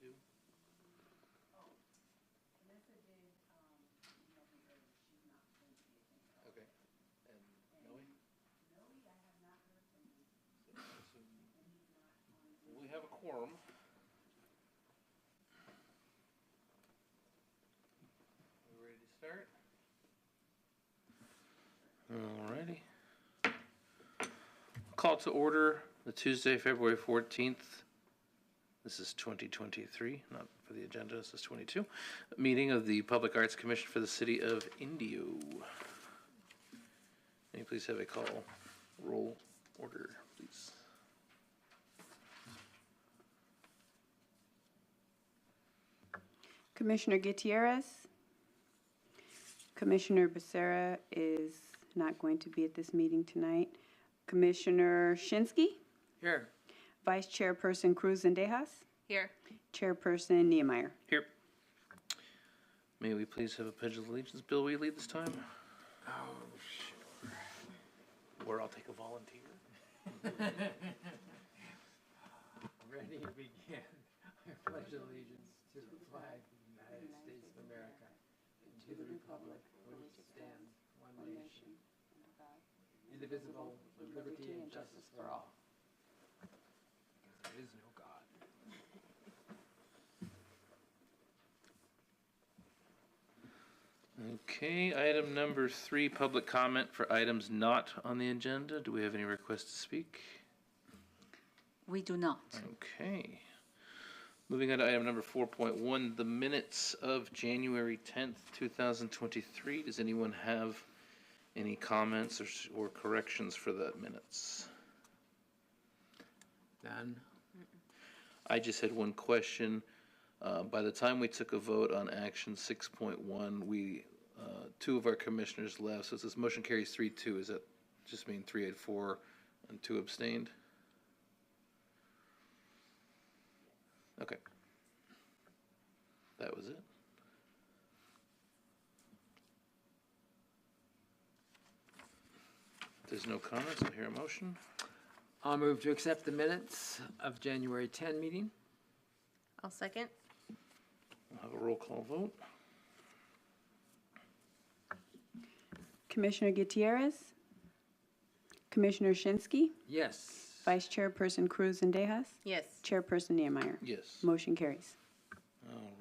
too? Okay. And Noe? So I assume we have a quorum. We ready to start? Alrighty. Call to order the Tuesday, February 14th. This is 2023, not for the agenda, this is 22. Meeting of the Public Arts Commission for the City of Indio. May you please have a call roll order, please. Commissioner Gutierrez. Commissioner Becerra is not going to be at this meeting tonight. Commissioner Shinsky. Here. Vice Chairperson Cruz Zendejas. Here. Chairperson Niemeyer. Here. May we please have a pledge of allegiance? Bill, will you lead this time? Oh, sure. Or I'll take a volunteer. Ready to begin. I pledge allegiance to the flag of the United States of America and to the republic for which it stands, one nation, indivisible, with liberty and justice for all. Because there is no God. Okay, item number 3, public comment for items not on the agenda. Do we have any requests to speak? We do not. Okay. Moving on to item number 4.1, the minutes of January 10th, 2023. Does anyone have any comments or corrections for that minutes? None. I just had one question. By the time we took a vote on action 6.1, we, 2 of our commissioners left, so it says motion carries 3-2. Does that just mean 3-4 and 2 abstained? Okay. That was it. If there's no comments, I'll hear a motion. I'll move to accept the minutes of January 10 meeting. I'll second. We'll have a roll call vote. Commissioner Gutierrez. Commissioner Shinsky. Yes. Vice Chairperson Cruz Zendejas. Yes. Chairperson Niemeyer. Yes. Motion carries.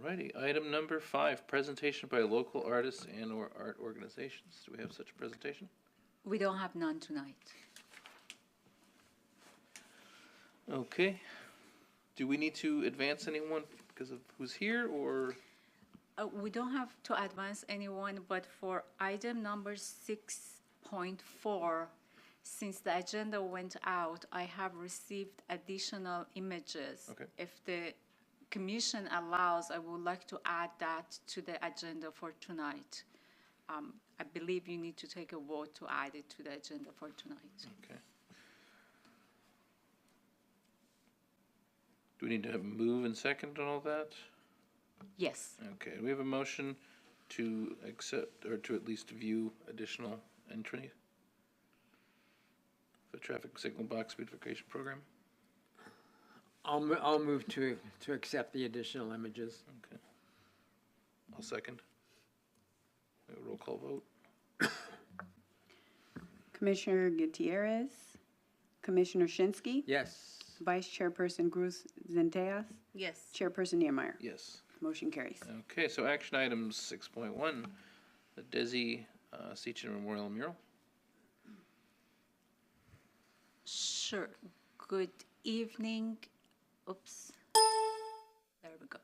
Alrighty, item number 5, presentation by local artists and or art organizations. Do we have such a presentation? We don't have none tonight. Okay. Do we need to advance anyone because of who's here, or? We don't have to advance anyone, but for item number 6.4, since the agenda went out, I have received additional images. Okay. If the commission allows, I would like to add that to the agenda for tonight. I believe you need to take a vote to add it to the agenda for tonight. Okay. Do we need to have move and second and all that? Yes. Okay, we have a motion to accept, or to at least view additional entry for traffic signal box beautification program. I'll move to accept the additional images. Okay. I'll second. We have a roll call vote. Commissioner Gutierrez. Commissioner Shinsky. Yes. Vice Chairperson Cruz Zendejas. Yes. Chairperson Niemeyer. Yes. Motion carries. Okay, so action items 6.1, the Desi Seachin Memorial Mural. Sure. Good evening. Oops. There we go.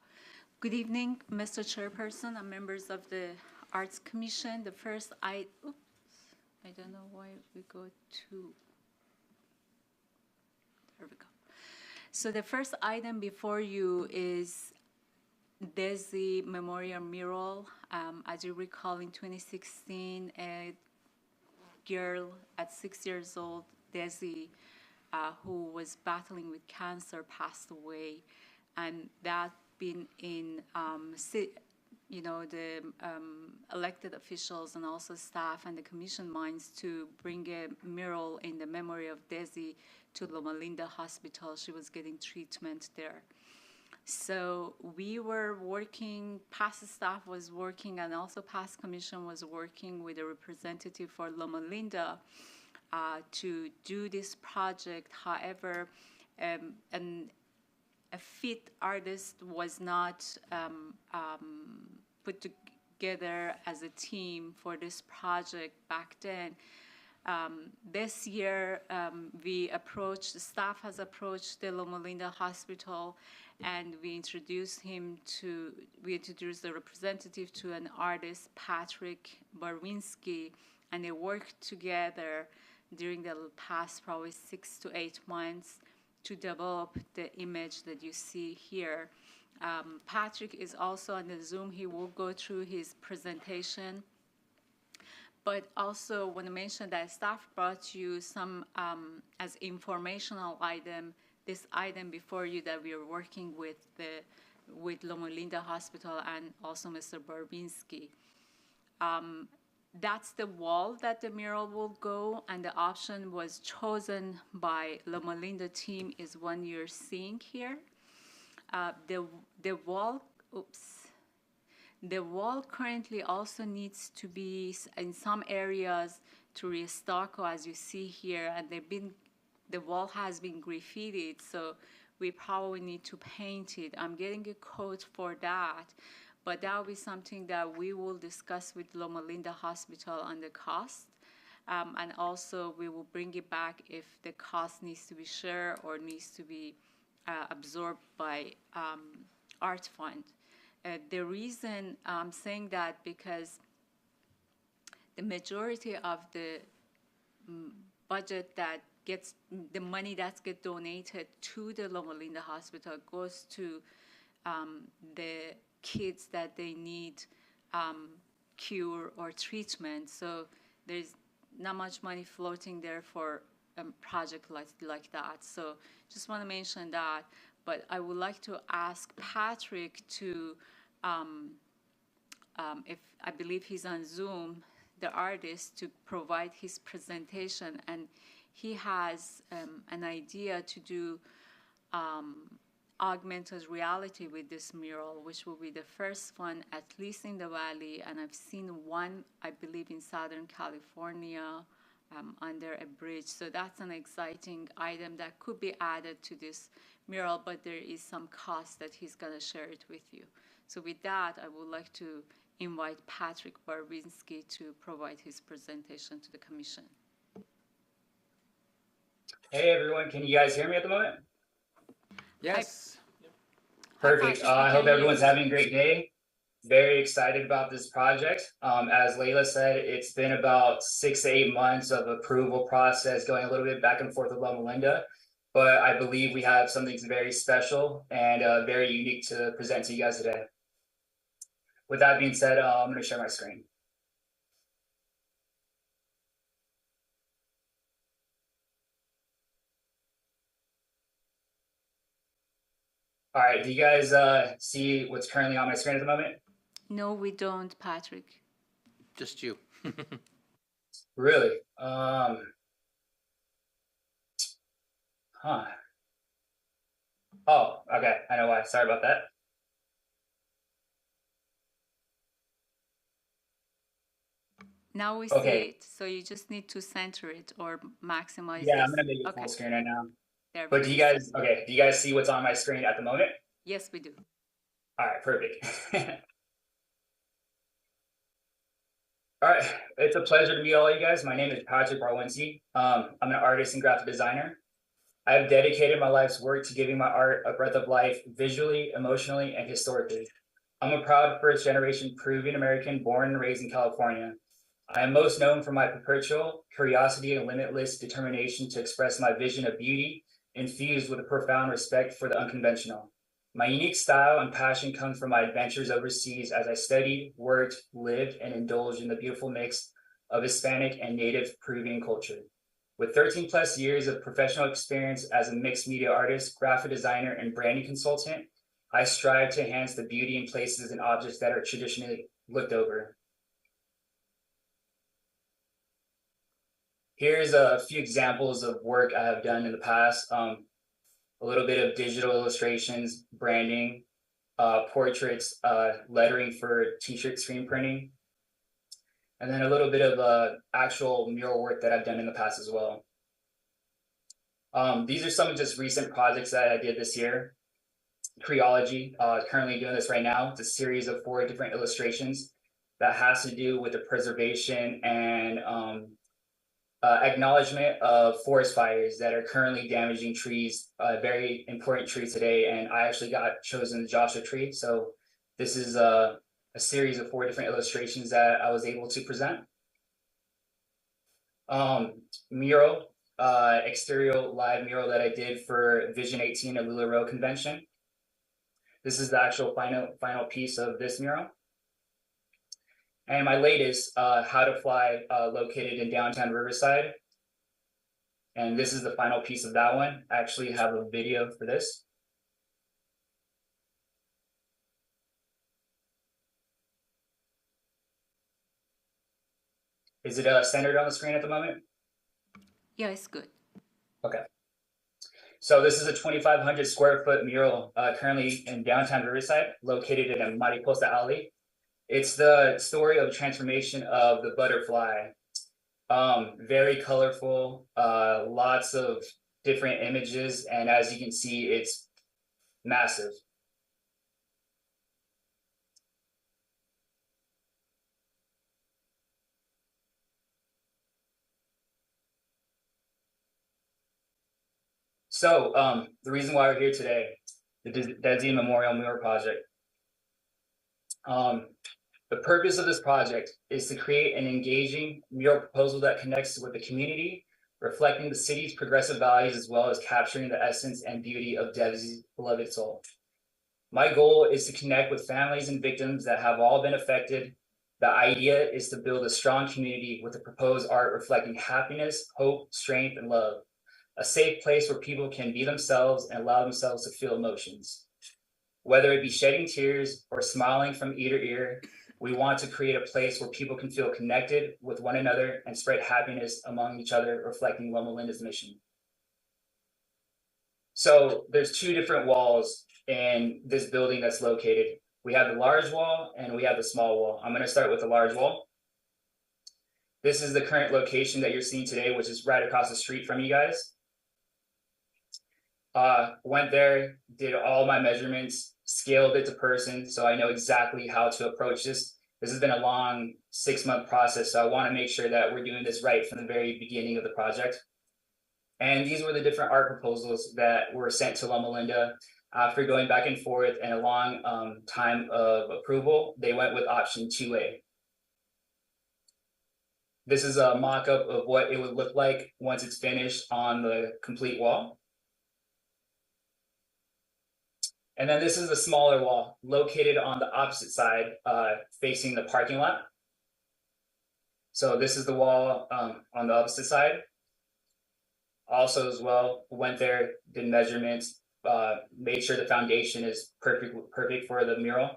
Good evening, Mr. Chairperson and members of the Arts Commission. The first I don't know why we go to, there we go. So the first item before you is Desi Memorial Mural. As you recall, in 2016, a girl at 6 years old, Desi, who was battling with cancer, passed away, and that been in the elected officials and also staff and the commission minds to bring a mural in the memory of Desi to Loma Linda Hospital. She was getting treatment there. So we were working, past staff was working, and also past commission was working with a representative for Loma Linda to do this project. However, a fit artist was not put together as a team for this project back then. This year, the staff has approached the Loma Linda Hospital, and we introduced the representative to an artist, Patrick Barwinski, and they worked together during the past probably 6 to 8 months to develop the image that you see here. Patrick is also on the Zoom. He will go through his presentation. But also want to mention that staff brought you some as informational item, this item before you that we are working with Loma Linda Hospital and also Mr. Barwinski. That's the wall that the mural will go, and the option was chosen by Loma Linda team is one you're seeing here. The wall currently also needs to be in some areas to re-stucco, as you see here, and the wall has been graffitied, so we probably need to paint it. I'm getting a quote for that, but that will be something that we will discuss with Loma Linda Hospital on the cost, and also we will bring it back if the cost needs to be shared or needs to be absorbed by Art Fund. The reason I'm saying that because the majority of the budget that gets, the money that gets donated to the Loma Linda Hospital goes to the kids that they need cure or treatment. So there's not much money floating there for a project like that. So just want to mention that. But I would like to ask Patrick to, if I believe he's on Zoom, the artist, to provide his presentation. And he has an idea to do augmented reality with this mural, which will be the first one, at least in the Valley. And I've seen one, I believe, in Southern California, under a bridge. So that's an exciting item that could be added to this mural, but there is some cost that he's going to share it with you. So with that, I would like to invite Patrick Barwinski to provide his presentation to the commission. Hey everyone, can you guys hear me at the moment? Yes. Perfect. I hope everyone's having a great day. Very excited about this project. As Layla said, it's been about 6 to 8 months of approval process, going a little bit back and forth with Loma Linda, but I believe we have something very special and very unique to present to you guys today. With that being said, I'm going to share my screen. All right, do you guys see what's currently on my screen at the moment? No, we don't, Patrick. Just you. Really? Oh, okay, I know why. Sorry about that. Now we Okay. see it, so you just need to center it or maximize Yeah, this. I'm gonna make it Okay. full screen right now. There we But go. do you guys see what's on my screen at the moment? Yes, we do. All right, perfect. All right, it's a pleasure to meet all you guys. My name is Patrick Barwinski. I'm an artist and graphic designer. I have dedicated my life's work to giving my art a breath of life visually, emotionally, and historically. I'm a proud first-generation Peruvian American born and raised in California. I am most known for my perpetual curiosity and limitless determination to express my vision of beauty, infused with a profound respect for the unconventional. My unique style and passion comes from my adventures overseas as I studied, worked, lived, and indulged in the beautiful mix of Hispanic and native Peruvian culture. With 13 plus years of professional experience as a mixed media artist, graphic designer, and branding consultant, I strive to enhance the beauty in places and objects that are traditionally looked over. Here's a few examples of work I have done in the past. a little bit of digital illustrations, branding, portraits, lettering for t-shirt screen printing, and then a little bit of actual mural work that I've done in the past as well. These are some of just recent projects that I did this year. Creology, currently doing this right now. It's a series of 4 different illustrations that has to do with the preservation and acknowledgement of forest fires that are currently damaging trees, a very important tree today. And I actually got chosen the Joshua tree. So this is a series of 4 different illustrations that I was able to present. Mural, exterior live mural that I did for Vision 18 at LuLaRoe Convention. This is the actual final piece of this mural. And my latest, How to Fly, located in downtown Riverside. And this is the final piece of that one. I actually have a video for this. Is it centered on the screen at the moment? Yeah, it's good. Okay. So this is a 2,500 square foot mural currently in downtown Riverside, located in a Mariposa Alley. It's the story of transformation of the butterfly. Very colorful, lots of different images, and as you can see, it's massive. So the reason why we're here today, the Desi Memorial Mural Project. The purpose of this project is to create an engaging mural proposal that connects with the community, reflecting the city's progressive values as well as capturing the essence and beauty of Desi's beloved soul. My goal is to connect with families and victims that have all been affected. The idea is to build a strong community with the proposed art reflecting happiness, hope, strength, and love. A safe place where people can be themselves and allow themselves to feel emotions. Whether it be shedding tears or smiling from ear to ear, we want to create a place where people can feel connected with one another and spread happiness among each other, reflecting Loma Linda's mission. So there's 2 different walls in this building that's located. We have the large wall and we have the small wall. I'm going to start with the large wall. This is the current location that you're seeing today, which is right across the street from you guys. Went there, did all my measurements, scaled it to person, so I know exactly how to approach this. This has been a long 6-month process, so I want to make sure that we're doing this right from the very beginning of the project. And these were the different art proposals that were sent to Loma Linda. After going back and forth and a long time of approval, they went with option 2A. This is a mock-up of what it would look like once it's finished on the complete wall. And then this is the smaller wall located on the opposite side, facing the parking lot. So this is the wall on the opposite side. Also as well, went there, did measurements, made sure the foundation is perfect for the mural.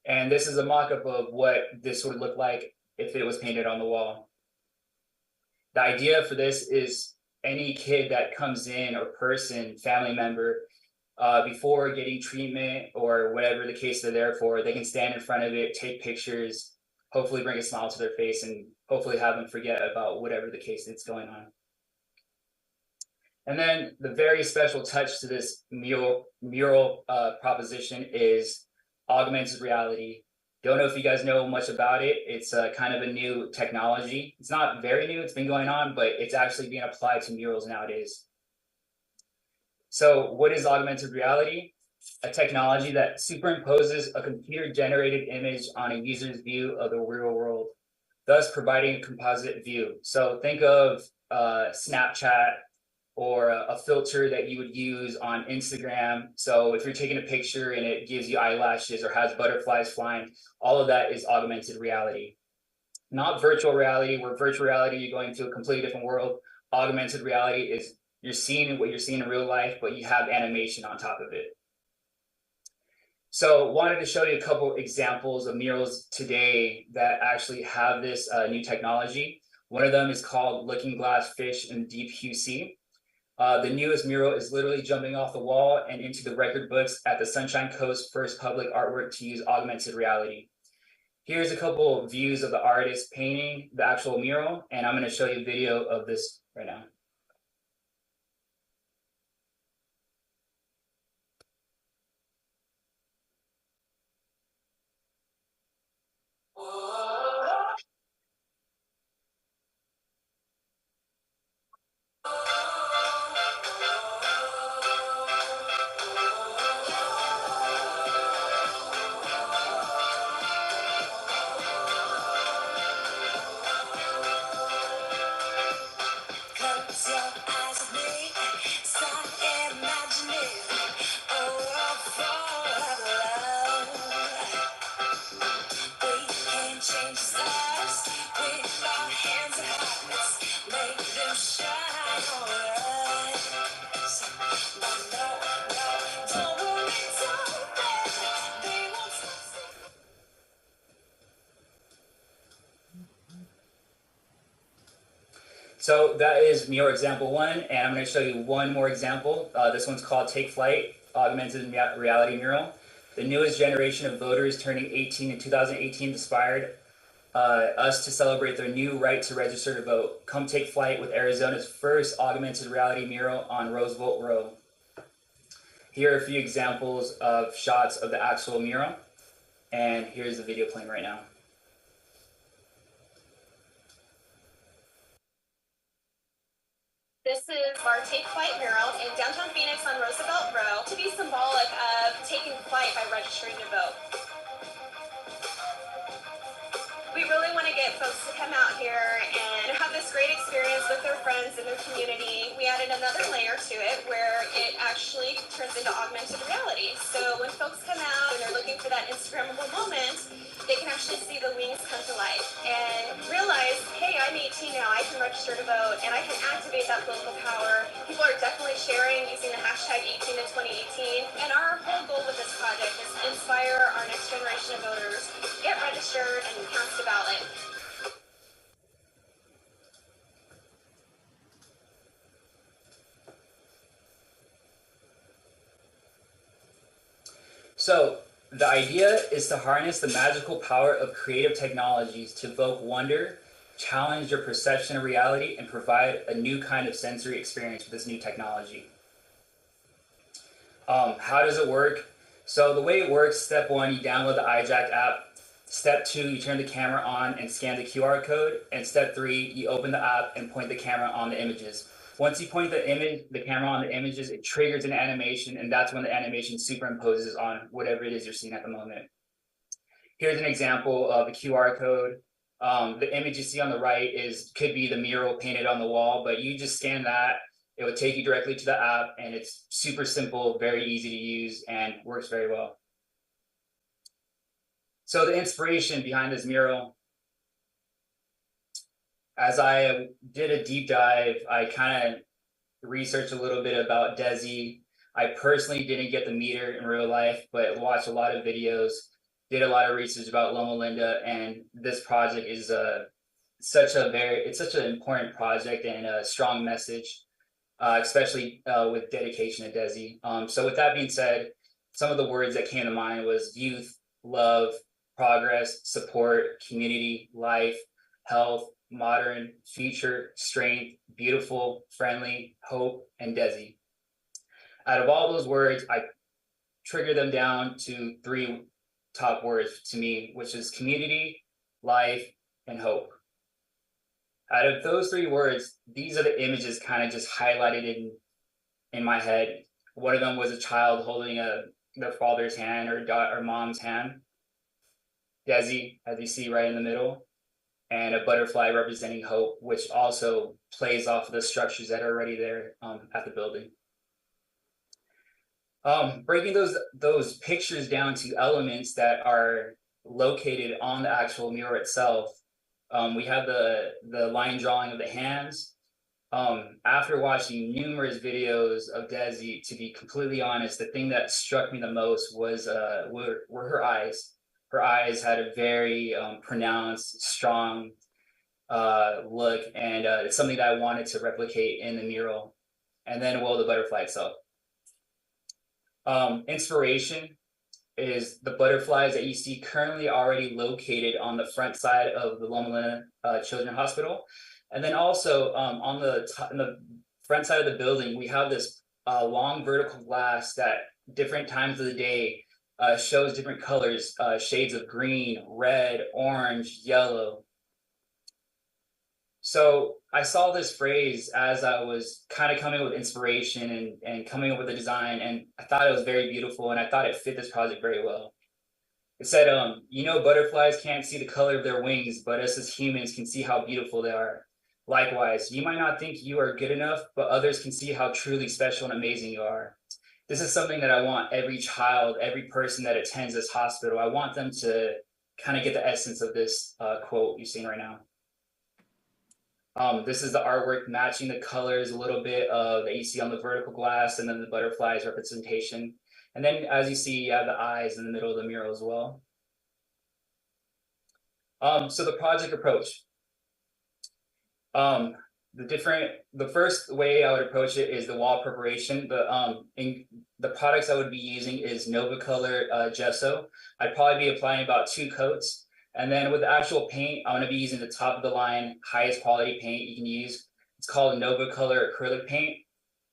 And this is a mock-up of what this would look like if it was painted on the wall. The idea for this is any kid that comes in, or person, family member, before getting treatment or whatever the case they're there for, they can stand in front of it, take pictures, hopefully bring a smile to their face, and hopefully have them forget about whatever the case that's going on. And then the very special touch to this mural proposition is augmented reality. Don't know if you guys know much about it. It's kind of a new technology. It's not very new, it's been going on, but it's actually being applied to murals nowadays. So what is augmented reality? A technology that superimposes a computer-generated image on a user's view of the real world, thus providing a composite view. So think of Snapchat or a filter that you would use on Instagram. So if you're taking a picture and it gives you eyelashes or has butterflies flying, all of that is augmented reality. Not virtual reality, where virtual reality, you're going to a completely different world. Augmented reality is you're seeing what you're seeing in real life, but you have animation on top of it. So wanted to show you a couple examples of murals today that actually have this new technology. One of them is called Looking Glass Fish in Deep QC. The newest mural is literally jumping off the wall and into the record books at the Sunshine Coast first public artwork to use augmented reality. Here's a couple of views of the artist painting the actual mural, and I'm going to show you a video of this right now. Close your eyes with me, start imagining a world full of love. We can change the stars with our hands and hearts, make them shine on us. No, no, don't worry, don't fret, they won't stop. So that is mural example 1, and I'm going to show you one more example. This one's called Take Flight, augmented reality mural. The newest generation of voters turning 18 in 2018 inspired us to celebrate their new right to register to vote. Come take flight with Arizona's first augmented reality mural on Roosevelt Row. Here are a few examples of shots of the actual mural, and here's the video playing right now. This is our Take Flight mural in downtown Phoenix on Roosevelt Row to be symbolic of taking flight by registering to vote. We really want to get folks to come out here and have this great experience with their friends and their community. We added another layer to it where it actually turns into augmented reality. So when folks come out and they're looking for that Instagrammable moment, they can actually see the wings come to life and realize, hey, I'm 18 now, I can register to vote, and I can activate that political power. People are definitely sharing using the hashtag 18 in 2018. And our whole goal with this project is to inspire our next generation of voters, get registered, and cast a ballot. So the idea is to harness the magical power of creative technologies to evoke wonder, challenge your perception of reality, and provide a new kind of sensory experience with this new technology. How does it work? So the way it works, step 1, you download the iJack app. Step 2, you turn the camera on and scan the QR code. And step 3, you open the app and point the camera on the images. Once you point the camera on the images, it triggers an animation, and that's when the animation superimposes on whatever it is you're seeing at the moment. Here's an example of a QR code. The image you see on the right could be the mural painted on the wall, but you just scan that. It would take you directly to the app, and it's super simple, very easy to use, and works very well. So the inspiration behind this mural, as I did a deep dive, I kind of researched a little bit about Desi. I personally didn't get to meet her in real life, but watched a lot of videos, did a lot of research about Loma Linda, and this project is such an important project and a strong message, especially with dedication to Desi. So with that being said, some of the words that came to mind was youth, love, progress, support, community, life, health, modern, future, strength, beautiful, friendly, hope, and Desi. Out of all those words, I trigger them down to 3 top words to me, which is community, life, and hope. Out of those 3 words, these are the images kind of just highlighted in my head. One of them was a child holding their father's hand or mom's hand. Desi, as you see right in the middle, and a butterfly representing hope, which also plays off of the structures that are already there at the building. Breaking those pictures down to elements that are located on the actual mural itself, we have the line drawing of the hands. After watching numerous videos of Desi, to be completely honest, the thing that struck me the most were her eyes. Her eyes had a very pronounced, strong look, and it's something that I wanted to replicate in the mural. and then the butterfly itself. Inspiration is the butterflies that you see currently already located on the front side of the Loma Linda Children's Hospital. And then also on the front side of the building, we have this long vertical glass that different times of the day shows different colors, shades of green, red, orange, yellow. So I saw this phrase as I was kind of coming with inspiration and coming up with a design, and I thought it was very beautiful, and I thought it fit this project very well. It said, butterflies can't see the color of their wings, but us as humans can see how beautiful they are. Likewise, you might not think you are good enough, but others can see how truly special and amazing you are. This is something that I want every child, every person that attends this hospital, I want them to kind of get the essence of this quote you're seeing right now. This is the artwork matching the colors a little bit that you see on the vertical glass, and then the butterflies representation. And then as you see, you have the eyes in the middle of the mural as well. So the project approach. The first way I would approach it is the wall preparation. The products I would be using is NovaColor gesso. I'd probably be applying about 2 coats. And then with the actual paint, I'm going to be using the top of the line, highest quality paint you can use. It's called NovaColor acrylic paint.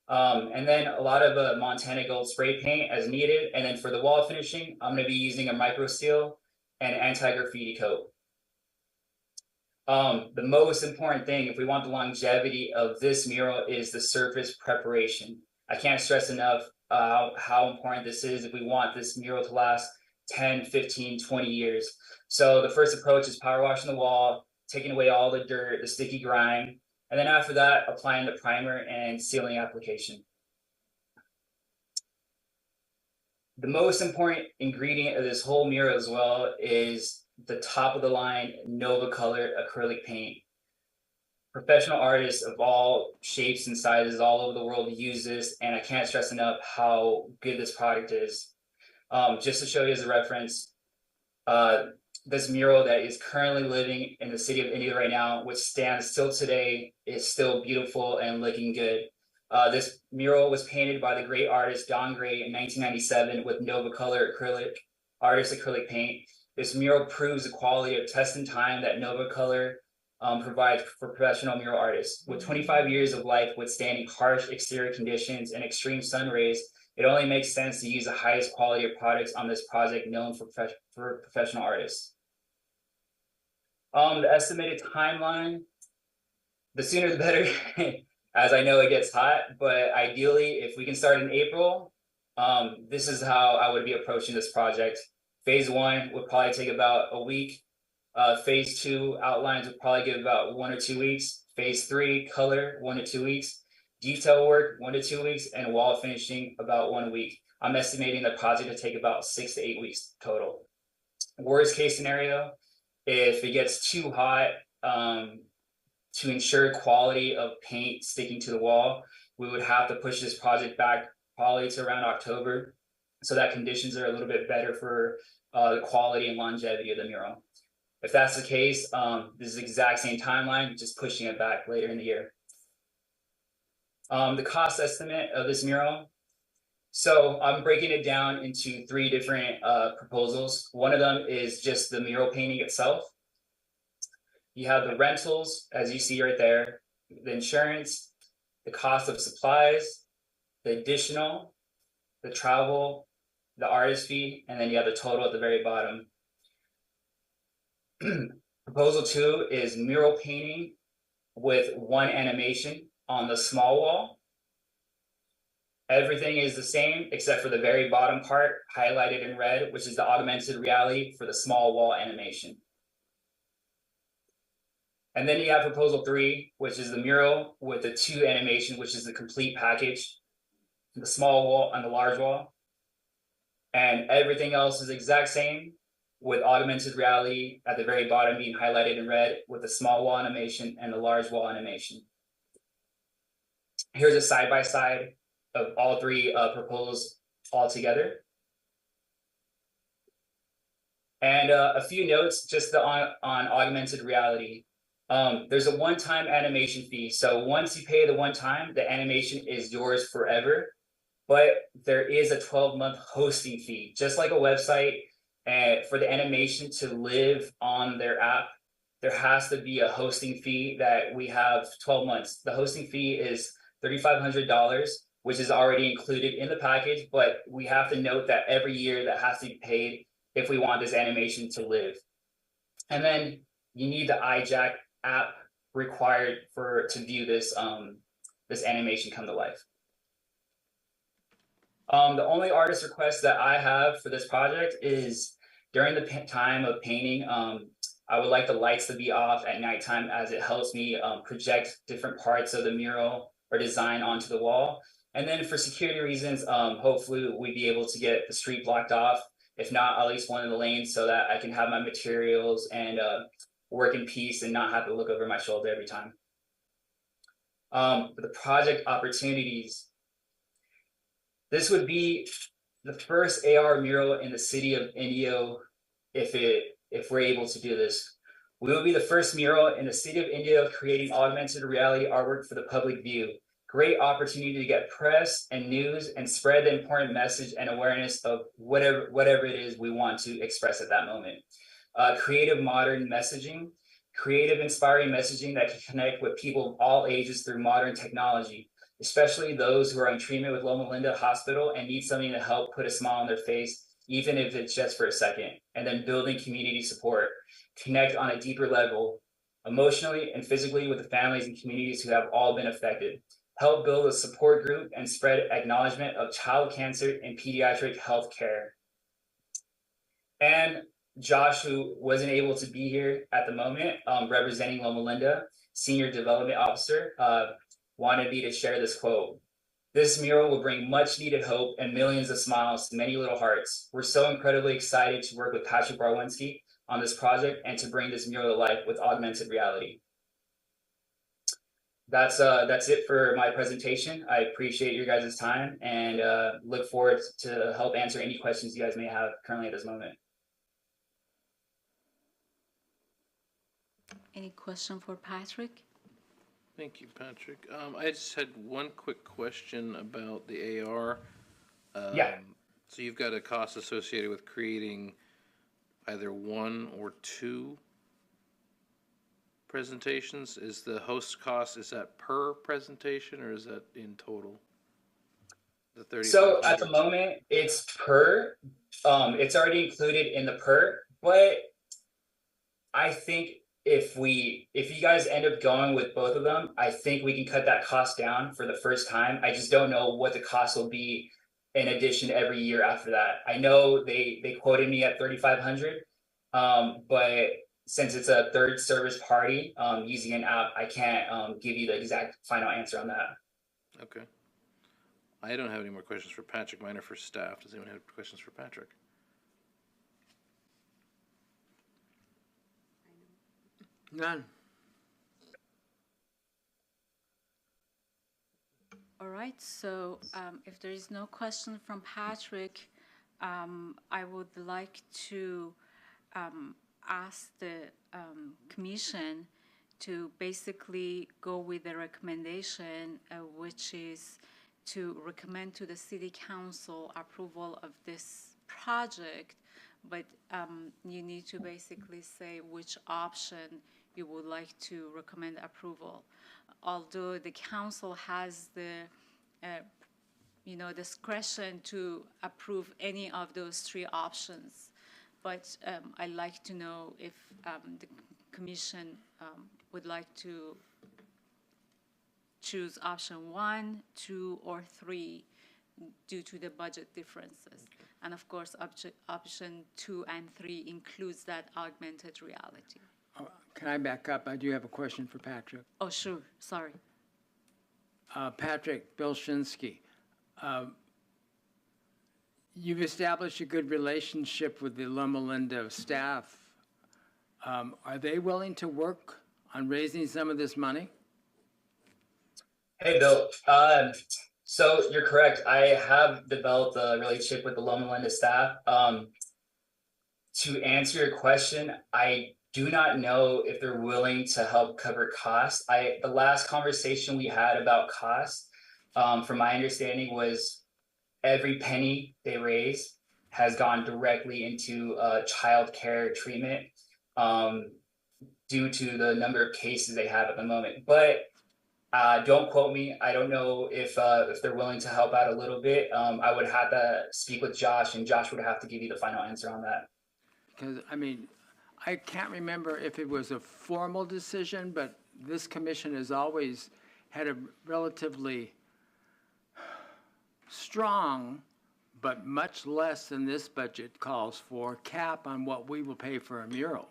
And then a lot of Montana Gold spray paint as needed. And then for the wall finishing, I'm going to be using a micro seal and anti-graffiti coat. The most important thing, if we want the longevity of this mural, is the surface preparation. I can't stress enough how important this is if we want this mural to last 10, 15, 20 years. So the first approach is power washing the wall, taking away all the dirt, the sticky grime, and then after that, applying the primer and sealing application. The most important ingredient of this whole mural as well is the top of the line NovaColor acrylic paint. Professional artists of all shapes and sizes all over the world use this, and I can't stress enough how good this product is. Just to show you as a reference, this mural that is currently living in the city of India right now, which stands still today, is still beautiful and looking good. This mural was painted by the great artist Don Gray in 1997 with NovaColor acrylic paint. This mural proves the quality of test and time that NovaColor provides for professional mural artists. With 25 years of life withstanding harsh exterior conditions and extreme sun rays, it only makes sense to use the highest quality of products on this project known for professional artists. The estimated timeline, the sooner the better, as I know it gets hot, but ideally, if we can start in April, this is how I would be approaching this project. Phase 1 would probably take about a week. Phase 2 outlines would probably give about 1 or 2 weeks. Phase 3 color, 1 to 2 weeks. Detail work, 1 to 2 weeks, and wall finishing about 1 week. I'm estimating the project to take about 6 to 8 weeks total. Worst case scenario, if it gets too hot, to ensure quality of paint sticking to the wall, we would have to push this project back probably to around October, so that conditions are a little bit better for the quality and longevity of the mural. If that's the case, this is the exact same timeline, just pushing it back later in the year. The cost estimate of this mural. So I'm breaking it down into 3 different proposals. One of them is just the mural painting itself. You have the rentals, as you see right there, the insurance, the cost of supplies, the additional, the travel, the artist fee, and then you have the total at the very bottom. Proposal 2 is mural painting with 1 animation on the small wall. Everything is the same except for the very bottom part highlighted in red, which is the augmented reality for the small wall animation. And then you have proposal 3, which is the mural with the 2 animation, which is the complete package, the small wall and the large wall. And everything else is the exact same, with augmented reality at the very bottom being highlighted in red with the small wall animation and the large wall animation. Here's a side-by-side of all 3 proposals all together. And a few notes just on augmented reality. There's a one-time animation fee. So once you pay the one time, the animation is yours forever. But there is a 12-month hosting fee, just like a website. And for the animation to live on their app, there has to be a hosting fee that we have 12 months. The hosting fee is $3,500, which is already included in the package, but we have to note that every year that has to be paid if we want this animation to live. And then you need the iJack app required to view this this animation come to life. The only artist request that I have for this project is during the time of painting, I would like the lights to be off at nighttime, as it helps me project different parts of the mural or design onto the wall. And then for security reasons, hopefully we'd be able to get the street blocked off, if not at least one of the lanes, so that I can have my materials and work in peace and not have to look over my shoulder every time. For the project opportunities, this would be the first AR mural in the city of Indio if we're able to do this. We will be the first mural in the city of Indio creating augmented reality artwork for the public view. Great opportunity to get press and news and spread the important message and awareness of whatever it is we want to express at that moment. Creative modern messaging, creative inspiring messaging that can connect with people of all ages through modern technology, especially those who are on treatment with Loma Linda Hospital and need something to help put a smile on their face, even if it's just for a second. And then building community support, connect on a deeper level, emotionally and physically with the families and communities who have all been affected. Help build a support group and spread acknowledgement of child cancer and pediatric health care. And Josh, who wasn't able to be here at the moment, representing Loma Linda, Senior Development Officer, wanted me to share this quote. This mural will bring much needed hope and millions of smiles to many little hearts. We're so incredibly excited to work with Patrick Barwinski on this project and to bring this mural to life with augmented reality. That's it for my presentation. I appreciate your guys' time and look forward to help answer any questions you guys may have currently at this moment. Any question for Patrick? Thank you, Patrick. I just had one quick question about the AR. Yeah. So you've got a cost associated with creating either one or two presentations. Is the host cost, is that per presentation or is that in total? The 30. So at the moment it's per, it's already included in the per, but I think if you guys end up going with both of them, I think we can cut that cost down for the first time. I just don't know what the cost will be in addition every year after that. I know they quoted me at $3,500, but since it's a third service party using an app, I can't give you the exact final answer on that. Okay. I don't have any more questions for Patrick. Mine are for staff. Does anyone have questions for Patrick? None. All right, so if there is no question from Patrick, I would like to ask the commission to basically go with the recommendation, which is to recommend to the city council approval of this project, but you need to basically say which option you would like to recommend approval. Although the council has the discretion to approve any of those three options, but I'd like to know if the commission would like to choose option 1, 2, or 3 due to the budget differences. And of course, option 2 and 3 includes that augmented reality. Can I back up? I do have a question for Patrick. Oh, sure, sorry. Patrick Bilshinsky, you've established a good relationship with the Loma Linda staff. Are they willing to work on raising some of this money? Hey, Bill. So you're correct. I have developed a relationship with the Loma Linda staff. To answer your question, I do not know if they're willing to help cover costs. The last conversation we had about costs, from my understanding, was every penny they raise has gone directly into child care treatment, due to the number of cases they have at the moment. But don't quote me. I don't know if they're willing to help out a little bit. I would have to speak with Josh, and Josh would have to give you the final answer on that. Because, I mean, I can't remember if it was a formal decision, but this commission has always had a relatively strong, but much less than this budget calls for, cap on what we will pay for a mural.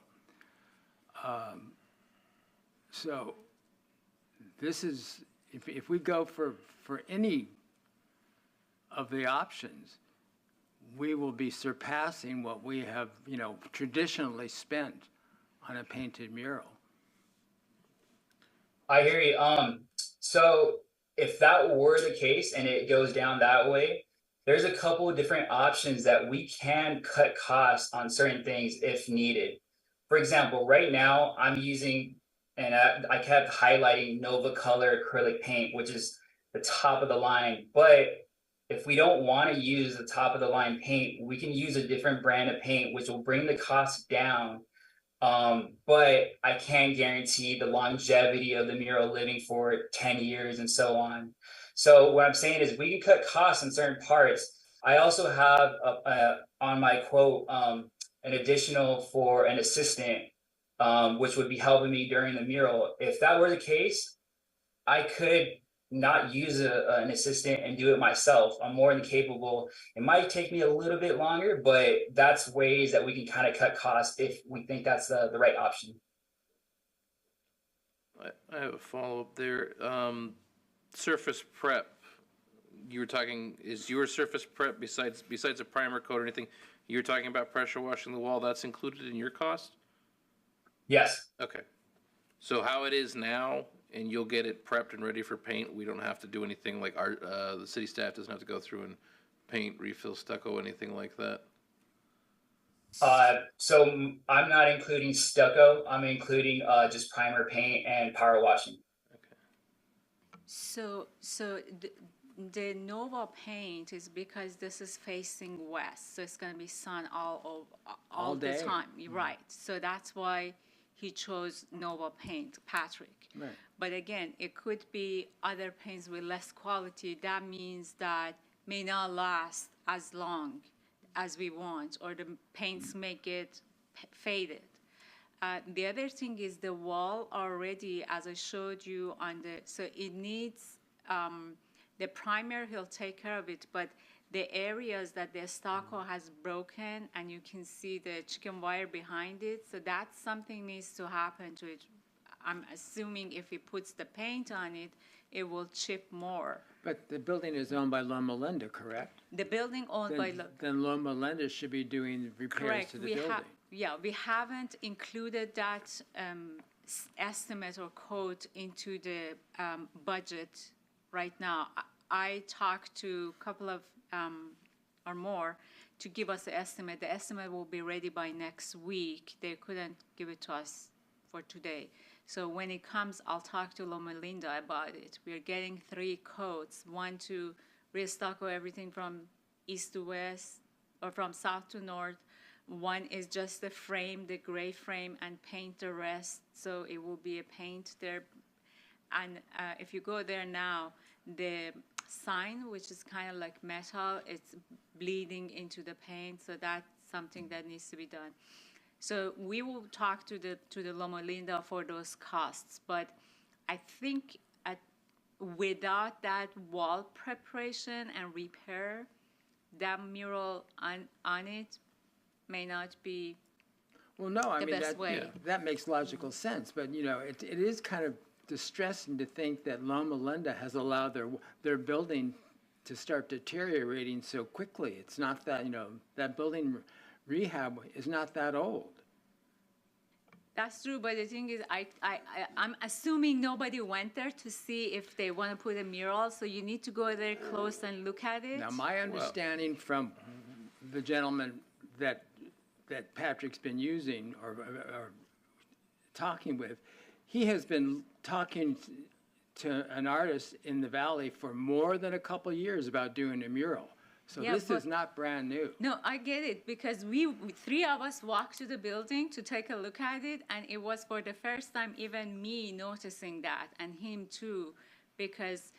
So this is, if we go for any of the options, we will be surpassing what we have, traditionally spent on a painted mural. I hear you. So if that were the case and it goes down that way, there's a couple of different options that we can cut costs on certain things if needed. For example, right now I'm using, and I kept highlighting Nova Color acrylic paint, which is the top of the line. But if we don't want to use the top of the line paint, we can use a different brand of paint, which will bring the cost down. But I can't guarantee the longevity of the mural living for 10 years and so on. So what I'm saying is we can cut costs in certain parts. I also have on my quote, an additional for an assistant, which would be helping me during the mural. If that were the case, I could not use an assistant and do it myself. I'm more than capable. It might take me a little bit longer, but that's ways that we can kind of cut costs if we think that's the right option. I have a follow-up there. Surface prep, you were talking, is your surface prep besides a primer coat or anything, you're talking about pressure washing the wall, that's included in your cost? Yes. Okay. So how it is now, and you'll get it prepped and ready for paint, we don't have to do anything like the city staff doesn't have to go through and paint, refill, stucco, anything like that? So I'm not including stucco. I'm including just primer paint and power washing. So the Nova paint is because this is facing west, so it's going to be sun all the day. time. You're right. So that's why he chose Nova paint, Patrick. Right. But again, it could be other paints with less quality. That means that may not last as long as we want, or the paints make it faded. The other thing is the wall already, as I showed you so it needs, the primer, he'll take care of it, but the areas that the stucco has broken, and you can see the chicken wire behind it, so that's something needs to happen to it. I'm assuming if he puts the paint on it, it will chip more. But the building is owned by Loma Linda, correct? The building owned by, Then Loma Linda should be doing repairs correct, to the building. we haven't included that estimate or quote into the budget right now. I talked to a couple of or more to give us the estimate. The estimate will be ready by next week. They couldn't give it to us for today. So when it comes, I'll talk to Loma Linda about it. We're getting 3 coats, one to restucco everything from east to west or from south to north. One is just the frame, the gray frame, and paint the rest. So it will be a paint there. And if you go there now, the sign, which is kind of like metal, it's bleeding into the paint. So that's something that needs to be done. So we will talk to the Loma Linda for those costs. But I think without that wall preparation and repair, that mural on it may not be Well, no, I the mean, best way. that makes logical sense, but, it is kind of distressing to think that Loma Linda has allowed their building to start deteriorating so quickly. It's not that, that building rehab is not that old. That's true, but the thing is, I'm assuming nobody went there to see if they want to put a mural, so you need to go there close and look at it. Now, my understanding from the gentleman that Patrick's been using or talking with, he has been talking to an artist in the valley for more than a couple of years about doing a mural. So Yeah, this but- is not brand new. No, I get it, because we three of us walked to the building to take a look at it, and it was for the first time even me noticing that, and him too, because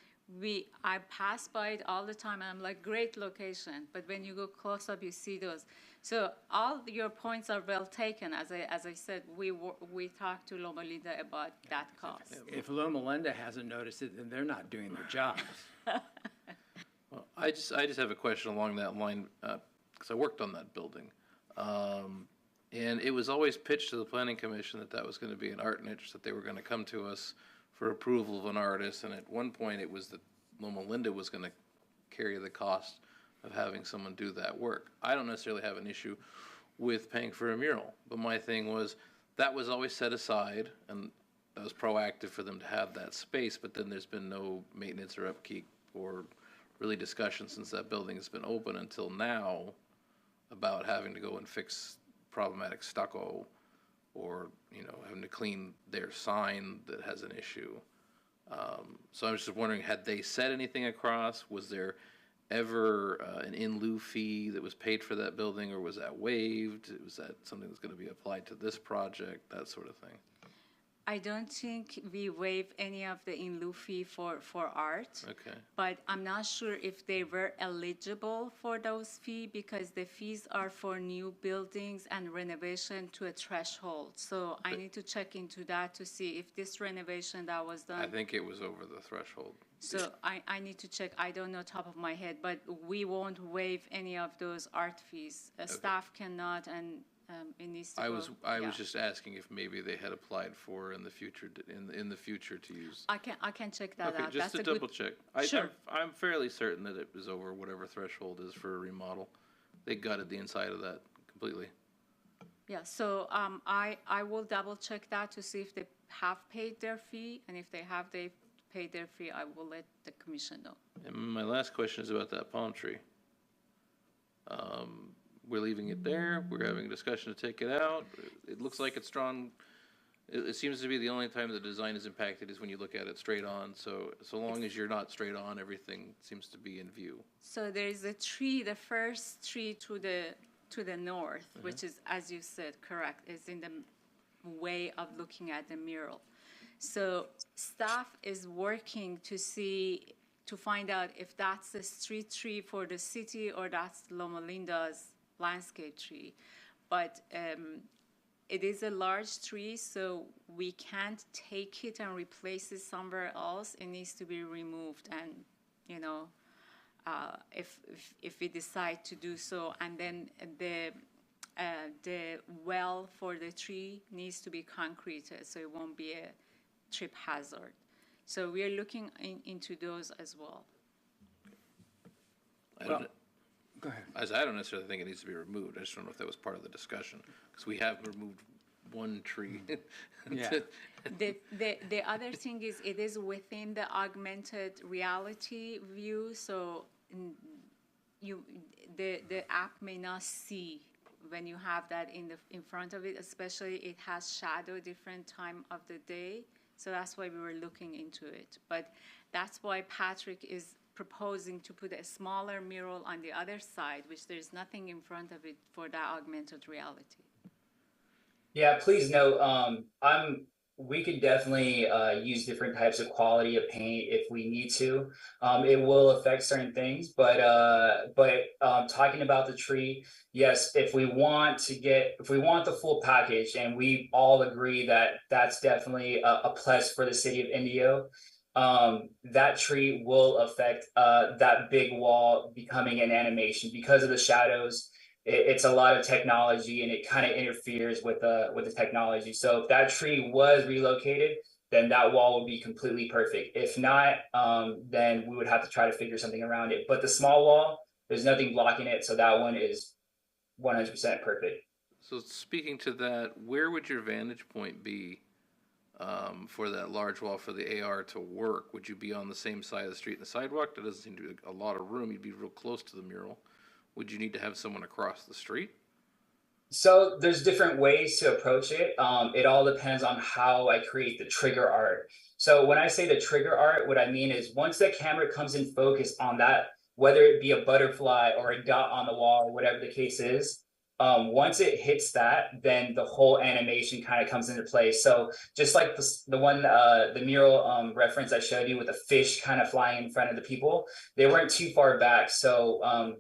I pass by it all the time, and I'm like, great location, but when you go close up, you see those. So all your points are well taken. As I said, we talked to Loma Linda about that cost. If Loma Linda hasn't noticed it, then they're not doing their jobs. Well, I just have a question along that line, because I worked on that building. And it was always pitched to the planning commission that was going to be an art niche, that they were going to come to us for approval of an artist. And at one point, it was that Loma Linda was going to carry the cost of having someone do that work. I don't necessarily have an issue with paying for a mural, but my thing was that was always set aside, and that was proactive for them to have that space, but then there's been no maintenance or upkeep or really discussion since that building has been open until now about having to go and fix problematic stucco or, having to clean their sign that has an issue. So I was just wondering, had they said anything across? Was there ever an in lieu fee that was paid for that building, or was that waived? Was that something that's going to be applied to this project, that sort of thing? I don't think we waive any of the in lieu fee for art. Okay. But I'm not sure if they were eligible for those fees, because the fees are for new buildings and renovation to a threshold. So I need to check into that to see if this renovation that was done. I think it was over the threshold. So I need to check. I don't know top of my head, but we won't waive any of those art fees. Staff cannot, and it needs to I go. was Yeah. just asking if maybe they had applied for in the future in the future to use. I can check that Okay, out. just That's to a good. double check. Sure. I'm fairly certain that it was over whatever threshold is for a remodel. They gutted the inside of that completely. Yeah, so I will double check that to see if they have paid their fee, and if they paid their fee, I will let the commission know. And my last question is about that palm tree. We're leaving it there. We're having a discussion to take it out. It looks like it's drawn. It seems to be the only time the design is impacted is when you look at it straight on. So long as you're not straight on, everything seems to be in view. So there is a tree, the first tree to the north, which is, as you said, correct, is in the way of looking at the mural. So staff is working to find out if that's the street tree for the city or that's Loma Linda's landscape tree. But it is a large tree, so we can't take it and replace it somewhere else. It needs to be removed, and if we decide to do so, and then the well for the tree needs to be concreted, so it won't be a trip hazard. So we are looking into those as well. Go ahead. I don't necessarily think it needs to be removed. I just don't know if that was part of the discussion, because we have removed one tree. Yeah. The other thing is, it is within the augmented reality view, so the app may not see when you have that in front of it, especially it has shadow different time of the day. So that's why we were looking into it. But that's why Patrick is proposing to put a smaller mural on the other side, which there's nothing in front of it for that augmented reality. Yeah, please note, we could definitely use different types of quality of paint if we need to. It will affect certain things, but talking about the tree, yes, if we want the full package, and we all agree that that's definitely a plus for the city of Indio, that tree will affect that big wall becoming an animation because of the shadows. It's a lot of technology, and it kind of interferes with the technology. So if that tree was relocated, then that wall would be completely perfect. If not, then we would have to try to figure something around it. But the small wall, there's nothing blocking it, so that one is 100% perfect. So speaking to that, where would your vantage point be for that large wall for the AR to work? Would you be on the same side of the street and the sidewalk? That doesn't seem to be a lot of room. You'd be real close to the mural. Would you need to have someone across the street? So there's different ways to approach it. It all depends on how I create the trigger art. So when I say the trigger art, what I mean is once the camera comes in focus on that, whether it be a butterfly or a dot on the wall, whatever the case is, once it hits that, then the whole animation kind of comes into play. So just like the mural reference I showed you with the fish kind of flying in front of the people, they weren't too far back. So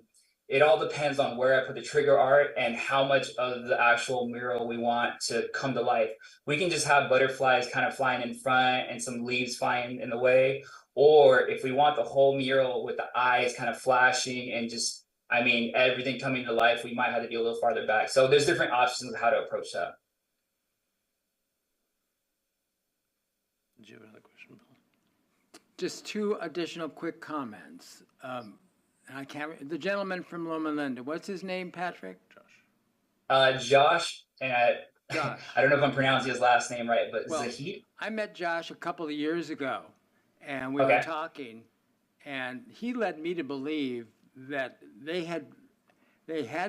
it all depends on where I put the trigger art and how much of the actual mural we want to come to life. We can just have butterflies kind of flying in front and some leaves flying in the way. Or if we want the whole mural with the eyes kind of flashing and just, I mean, everything coming to life, we might have to be a little farther back. So there's different options of how to approach that. Did you have another question, Bill? Just two additional quick comments. I can't, the gentleman from Loma Linda, what's his name, Patrick? Josh, and Josh. I don't know if I'm pronouncing his last name right, but Well, Zahid? I met Josh a couple of years ago, and we were Okay. talking, and he led me to believe that they had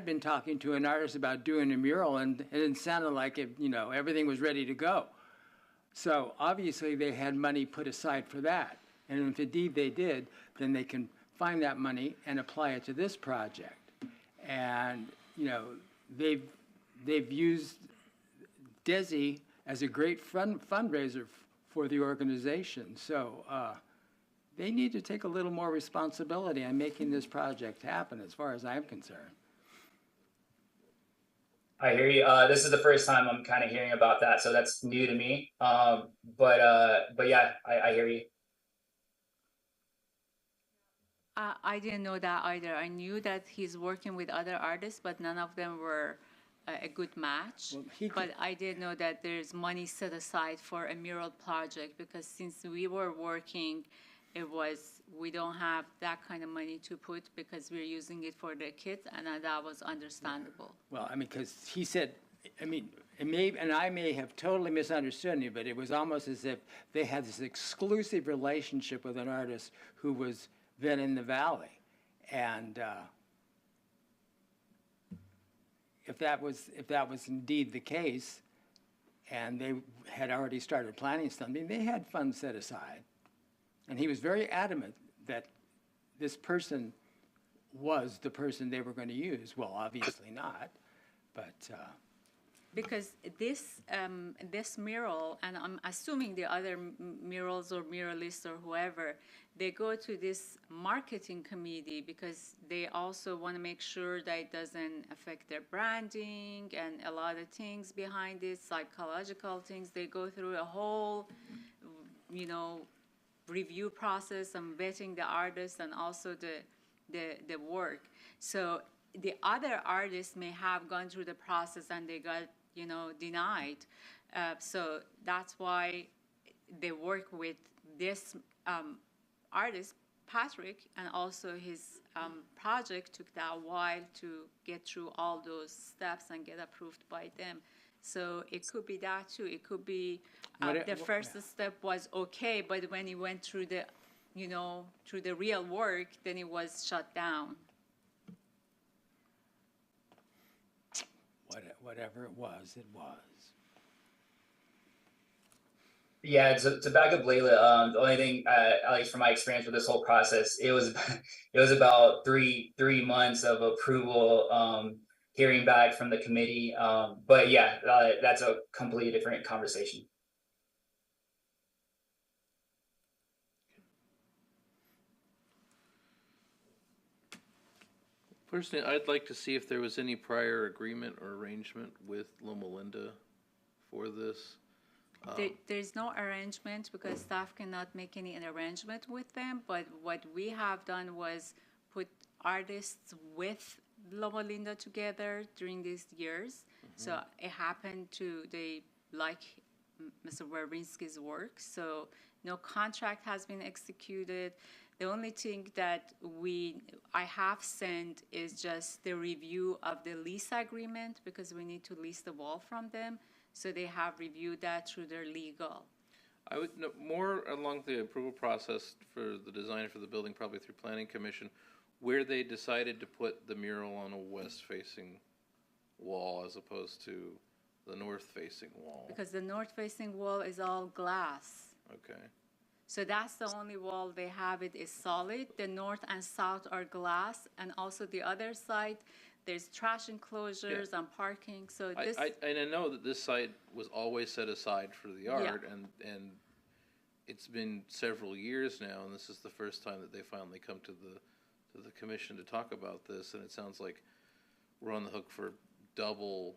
been talking to an artist about doing a mural, and it sounded like it, everything was ready to go. So obviously they had money put aside for that, and if indeed they did, then they can find that money and apply it to this project. And they've used Desi as a great fundraiser for the organization. So they need to take a little more responsibility on making this project happen, as far as I'm concerned. I hear you. This is the first time I'm kind of hearing about that, so that's new to me. But yeah, I hear you. I didn't know that either. I knew that he's working with other artists, but none of them were a good match. Well, he But I didn't know that there's money set aside for a mural project, because since we were working, we don't have that kind of money to put because we're using it for the kids, and that was understandable. Well, I mean, because he said, I mean, and I may have totally misunderstood you, but it was almost as if they had this exclusive relationship with an artist who was then in the valley. And if that was indeed the case, and they had already started planning something, they had funds set aside. And he was very adamant that this person was the person they were going to use. Well, obviously not, but Because this mural, and I'm assuming the other murals or muralists or whoever, they go to this marketing committee because they also want to make sure that it doesn't affect their branding and a lot of things behind it, psychological things. They go through a whole, review process and vetting the artist and also the work. So the other artists may have gone through the process and they got denied. So that's why they work with this artist, Patrick, and also his project took that while to get through all those steps and get approved by them. So it could be that too. It could be the first step was okay, but when he went through the, through the real work, then it was shut down. whatever it was, it was. Yeah, to back up Layla, the only thing, at least from my experience with this whole process, it was about three months of approval, hearing back from the committee. But yeah, that's a completely different conversation. Personally, I'd like to see if there was any prior agreement or arrangement with Loma Linda for this. There's no arrangement because staff cannot make any arrangement with them, but what we have done was put artists with Loma Linda together during these years. So it happened they like Mr. Werbinsky's work, so no contract has been executed. The only thing that I have sent is just the review of the lease agreement because we need to lease the wall from them. So they have reviewed that through their legal. I would know more along the approval process for the design for the building, probably through Planning Commission, where they decided to put the mural on a west-facing wall as opposed to the north-facing wall? Because the north-facing wall is all glass. Okay. So that's the only wall they have it is solid. The north and south are glass, and also the other side, there's trash enclosures and parking, so this. And I know that this site was always set aside for the art, and it's been several years now, and this is the first time that they finally come to the commission to talk about this, and it sounds like we're on the hook for double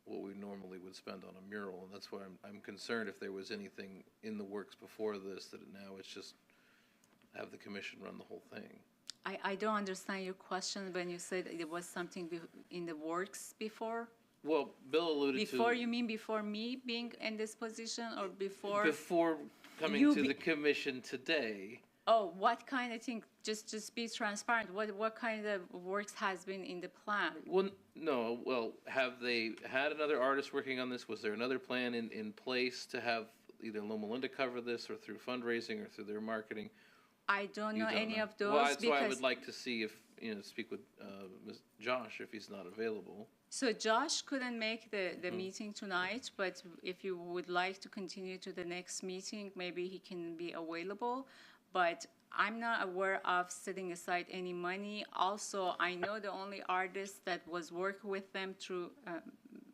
what we normally would spend on a mural, and that's why I'm concerned if there was anything in the works before this, that now it's just have the commission run the whole thing. I don't understand your question when you said it was something in the works before? Well, Bill alluded to. Before, you mean before me being in this position, or before? Before coming You to be- the commission today, Oh, what kind of thing, just be transparent, what kind of works has been in the plan? have they had another artist working on this? Was there another plan in place to have either Loma Linda cover this, or through fundraising, or through their marketing? I don't You know don't any know. of those Well, that's why I because, would like to see if, speak with Josh if he's not available. so Josh couldn't make the meeting tonight, but if you would like to continue to the next meeting, maybe he can be available. But I'm not aware of setting aside any money. Also, I know the only artist that was working with them through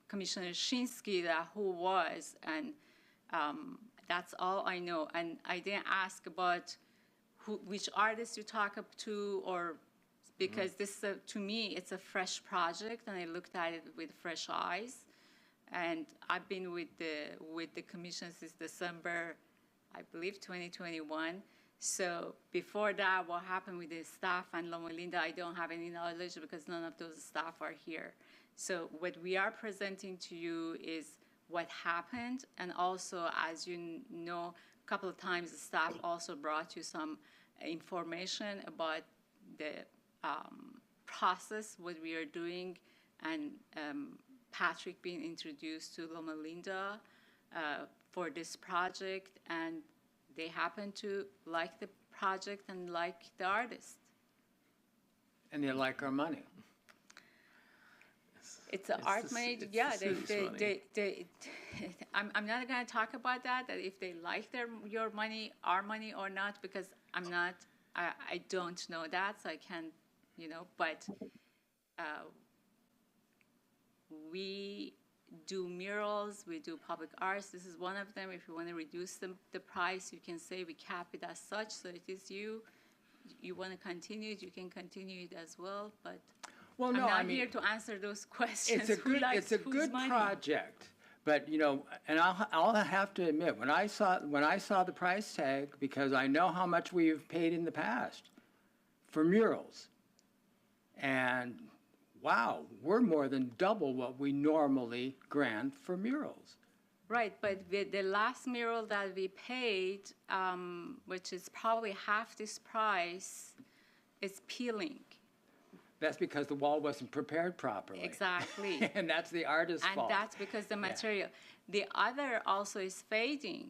Commissioner Shinsky, who was, and that's all I know. And I didn't ask about which artist you talk up to, or because this, to me, it's a fresh project, and I looked at it with fresh eyes. And I've been with the commission since December, I believe, 2021. So before that, what happened with the staff and Loma Linda, I don't have any knowledge because none of those staff are here. So what we are presenting to you is what happened, and also, as you know, a couple of times the staff also brought you some information about the process, what we are doing, and Patrick being introduced to Loma Linda for this project, and they happen to like the project and like the artist. And they like our money. It's an art money, yeah. Money. I'm not going to talk about that if they like your money, our money or not, because I don't know that, so I can't, But we do murals, we do public arts. This is one of them. If you want to reduce the price, you can say we cap it as such. So it is you want to continue it, you can continue it as well. But Well, I'm no, not I mean, here to answer those questions. it's a Who likes good whose money? project. But and I'll have to admit, when I saw the price tag, because I know how much we've paid in the past for murals, and wow, we're more than double what we normally grant for murals. Right, but the last mural that we paid, which is probably half this price, is peeling. That's because the wall wasn't prepared properly. Exactly. And that's the artist's And fault. that's because the material. The other also is fading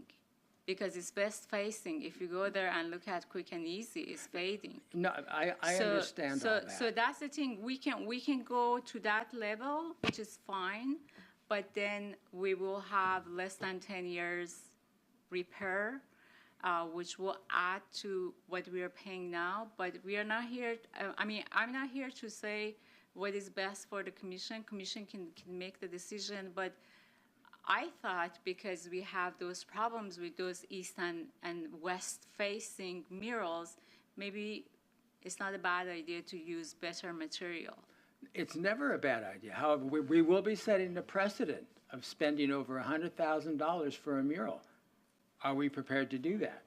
because it's best facing. If you go there and look at Quick and Easy, it's fading. No, I understand all that. So that's the thing. We can go to that level, which is fine, but then we will have less than 10 years repair, which will add to what we are paying now. But we are not here. I'm not here to say what is best for the commission. Commission can make the decision, but I thought because we have those problems with those east and west facing murals, maybe it's not a bad idea to use better material. It's never a bad idea. However, we will be setting a precedent of spending over $100,000 for a mural. Are we prepared to do that?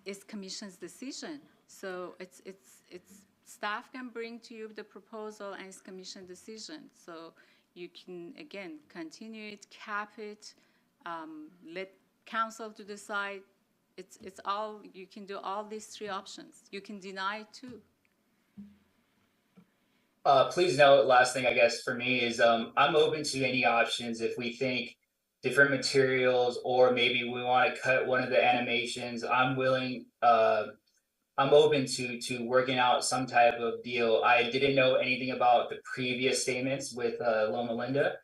It's commission's decision. So it's staff can bring to you the proposal, and it's commission decision. So you can, again, continue it, cap it, let council to decide. It's all, you can do all these three options. You can deny it too. Please note, last thing I guess for me is I'm open to any options if we think different materials, or maybe we want to cut one of the animations. I'm willing I'm open to working out some type of deal. I didn't know anything about the previous statements with Loma Linda,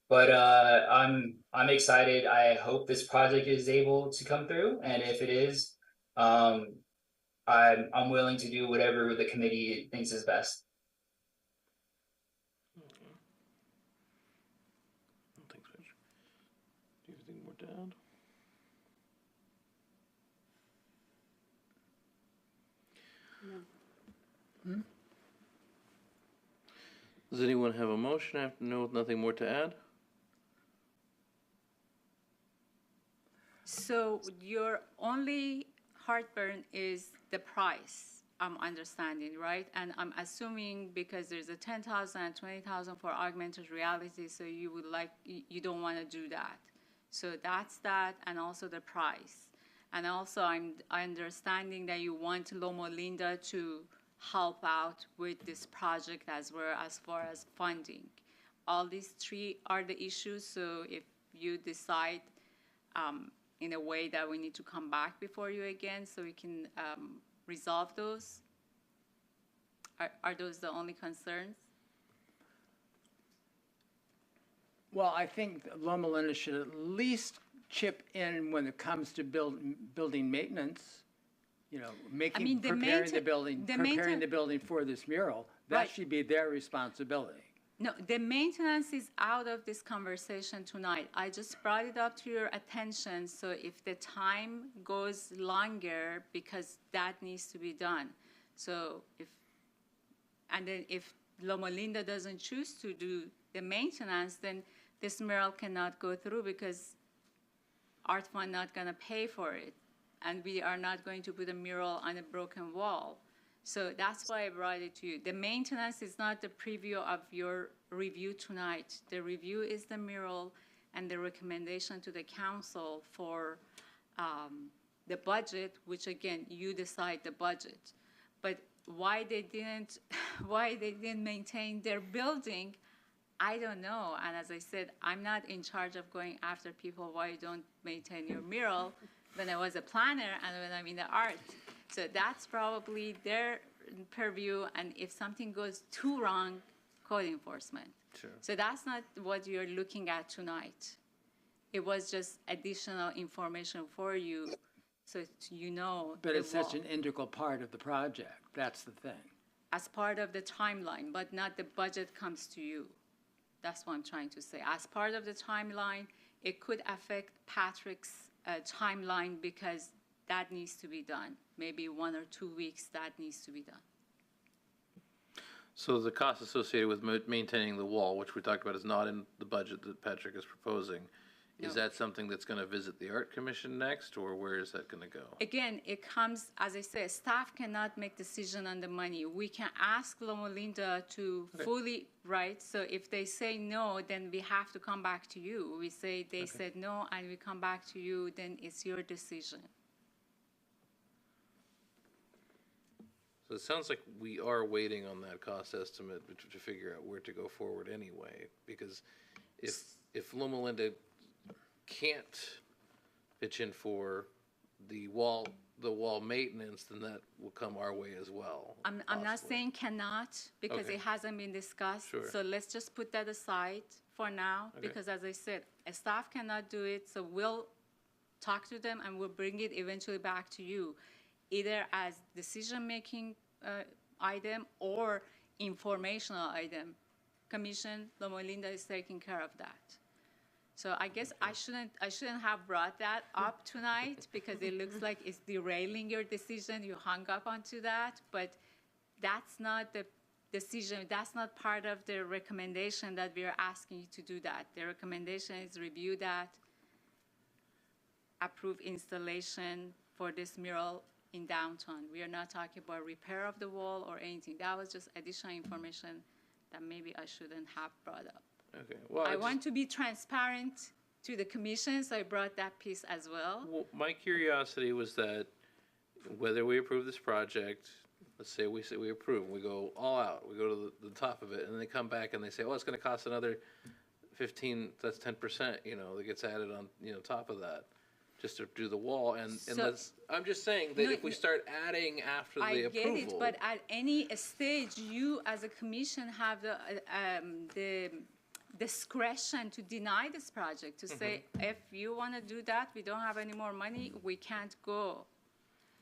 but I'm excited. I hope this project is able to come through, and if it is, um, I'm willing to do whatever the committee thinks is best. Thanks, Mitch. Do you have anything more to add? Does anyone have a motion? I have nothing more to add? So your only heartburn is the price, I'm understanding, right? And I'm assuming because there's a 10,000 and 20,000 for augmented reality, so you would like, you don't want to do that. So that's that, and also the price. And also I'm understanding that you want Loma Linda to help out with this project as well as far as funding. All these three are the issues, so if you decide in a way that we need to come back before you again so we can resolve those? Are those the only concerns? Well, I think that Loma Linda should at least chip in when it comes to building maintenance. You know, mean, the preparing the mainten- building for this mural. That Right. should be their responsibility. No, the maintenance is out of this conversation tonight. I just brought it up to your attention, so if the time goes longer, because that needs to be done. So if Loma Linda doesn't choose to do the maintenance, then this mural cannot go through because Art Fund not gonna pay for it. And we are not going to put a mural on a broken wall. So that's why I brought it to you. The maintenance is not the preview of your review tonight. The review is the mural and the recommendation to the council for the budget, which again, you decide the budget. But why they didn't maintain their building, I don't know. And as I said, I'm not in charge of going after people why you don't maintain your mural when I was a planner and when I'm in the art. So that's probably their purview, and if something goes too wrong, code enforcement. Sure. So that's not what you're looking at tonight. It was just additional information for you, so you know. But the it's such wall. an integral part of the project. That's the thing. As part of the timeline, but not the budget comes to you. That's what I'm trying to say. As part of the timeline, it could affect Patrick's timeline because that needs to be done. Maybe 1 or 2 weeks that needs to be done. So the cost associated with maintaining the wall, which we talked about, is not in the budget that Patrick is proposing. Is No. that something that's going to visit the Art Commission next, or where is that going to go? Again, it comes, as I said, staff cannot make decision on the money. We can ask Loma Linda to fully, right? So if they say no, then we have to come back to you. We say they said no, and we come back to you, then it's your decision. So it sounds like we are waiting on that cost estimate to figure out where to go forward anyway, because if Loma Linda can't pitch in for the wall maintenance, then that will come our way as well. I'm not possibly. saying cannot, because Okay. it hasn't been discussed. Sure. So let's just put that aside for now, Okay. because as I said, a staff cannot do it, so we'll talk to them and we'll bring it eventually back to you, either as decision-making item or informational item. Commission, Loma Linda is taking care of that. So I guess I shouldn't have brought that up tonight because it looks like it's derailing your decision. You hung up onto that, but that's not the decision. That's not part of the recommendation that we are asking you to do that. The recommendation is review that, approve installation for this mural in downtown. We are not talking about repair of the wall or anything. That was just additional information that maybe I shouldn't have brought up. Okay, well, I want to be transparent to the commission, so I brought that piece as well. well, my curiosity was that whether we approve this project, let's say we approve, we go all out, we go to the top of it, and they come back and they say, oh, it's gonna cost another 15, that's 10%, that gets added on, top of that. just to do the wall, and So- let's, I'm just saying that No, if we no. start adding after the I approval. get it, but at any stage, you as a commission have the discretion to deny this project, to say, if you want to do that, we don't have any more money, we can't go.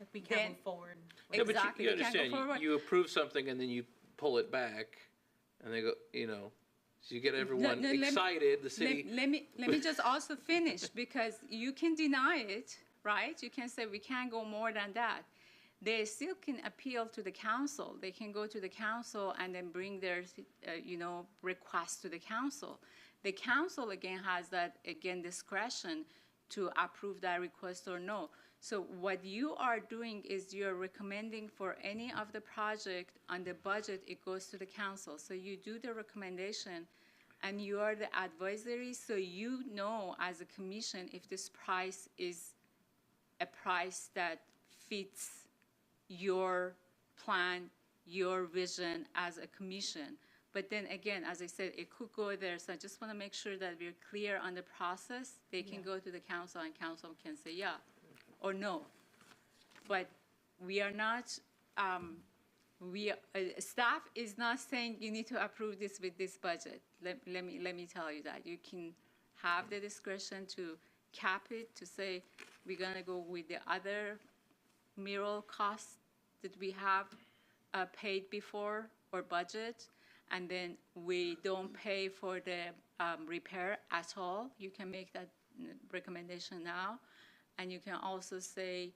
If we can't Then- move forward. No, but Exactly, you we can't go understand, forward. you approve something and then you pull it back, and they go, so you get everyone no, let me- excited, the city. Let me just also finish, because you can deny it, right? You can say we can't go more than that. They still can appeal to the council. They can go to the council and then bring their, request to the council. The council, again, has that, discretion to approve that request or no. So what you are doing is you're recommending for any of the project on the budget, it goes to the council. So you do the recommendation, and you are the advisory, so you know as a commission if this price is a price that fits your plan, your vision as a commission. But then again, as I said, it could go there, so I just want to make sure that we're clear on the process. They can go to the council, and council can say yeah or no. But we are not, staff is not saying you need to approve this with this budget. Let me tell you that. You can have the discretion to cap it, to say, we're gonna go with the other mural costs that we have paid before or budget, and then we don't pay for the repair at all. You can make that recommendation now. And you can also say,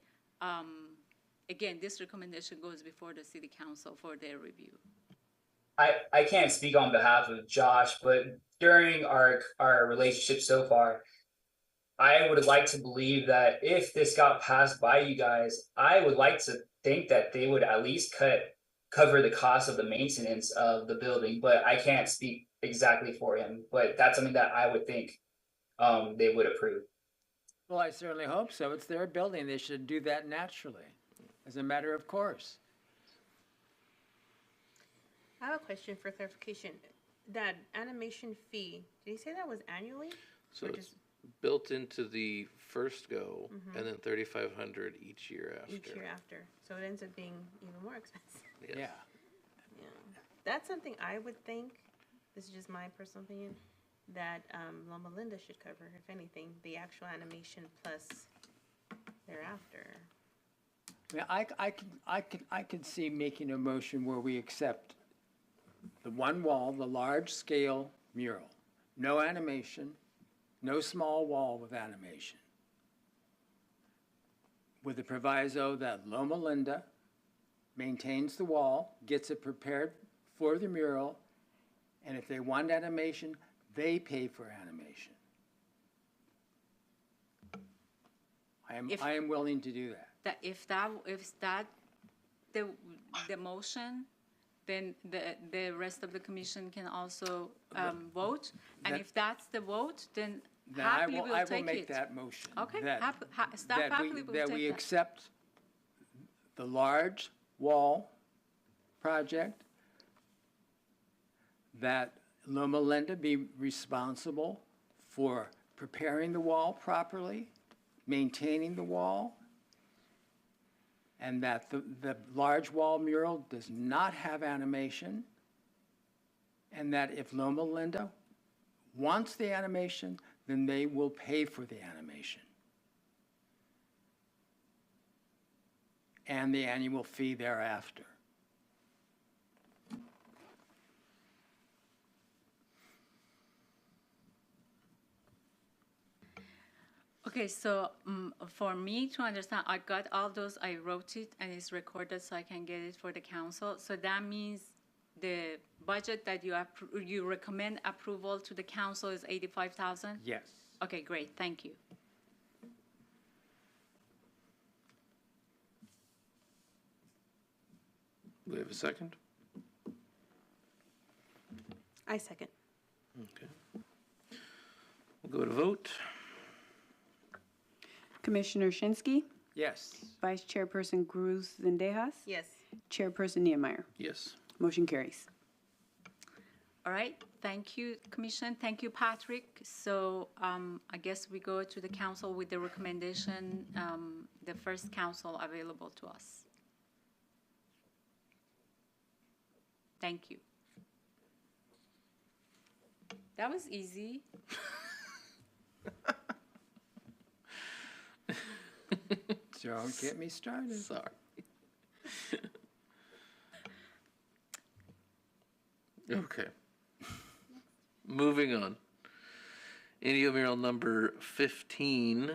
again, this recommendation goes before the city council for their review. I can't speak on behalf of Josh, but during our relationship so far, I would like to believe that if this got passed by you guys, I would like to think that they would at least cover the cost of the maintenance of the building. But I can't speak exactly for him. But that's something that I would think they would approve. Well, I certainly hope so. It's their building. They should do that naturally, as a matter of course. I have a question for clarification. That animation fee, did he say that was annually? So Or it's just built into the first go, and then 3,500 each year after. each year after? So it ends up being even more expensive. Yes. Yeah. Yeah. That's something I would think, this is just my personal opinion, that Loma Linda should cover, if anything, the actual animation plus thereafter. Yeah, I could see making a motion where we accept the one wall, the large scale mural, no animation, no small wall with animation, with the proviso that Loma Linda maintains the wall, gets it prepared for the mural, and if they want animation, they pay for animation. I am willing to do that. That if that the motion, then the rest of the commission can also vote. And That- if that's the vote, then Then I happily will we'll take it. make that motion. Okay, that- staff that happily will that take we that. accept the large wall project, that Loma Linda be responsible for preparing the wall properly, maintaining the wall, and that the large wall mural does not have animation, and that if Loma Linda wants the animation, then they will pay for the animation and the annual fee thereafter. Okay, so for me to understand, I got all those, I wrote it, and it's recorded so I can get it for the council. So that means the budget that you recommend approval to the council is 85,000? Yes. Okay, great, thank you. We have a second? I second. Okay. We'll go to vote. Commissioner Shinsky, Yes. Vice Chairperson Cruz Zendejas, Yes. Chairperson Niemeyer. Yes. Motion carries. All right, thank you, Commission. Thank you, Patrick. So I guess we go to the council with the recommendation, the first council available to us. Thank you. That was easy. Don't get me started. Sorry. Okay. Moving on. Indio mural number 15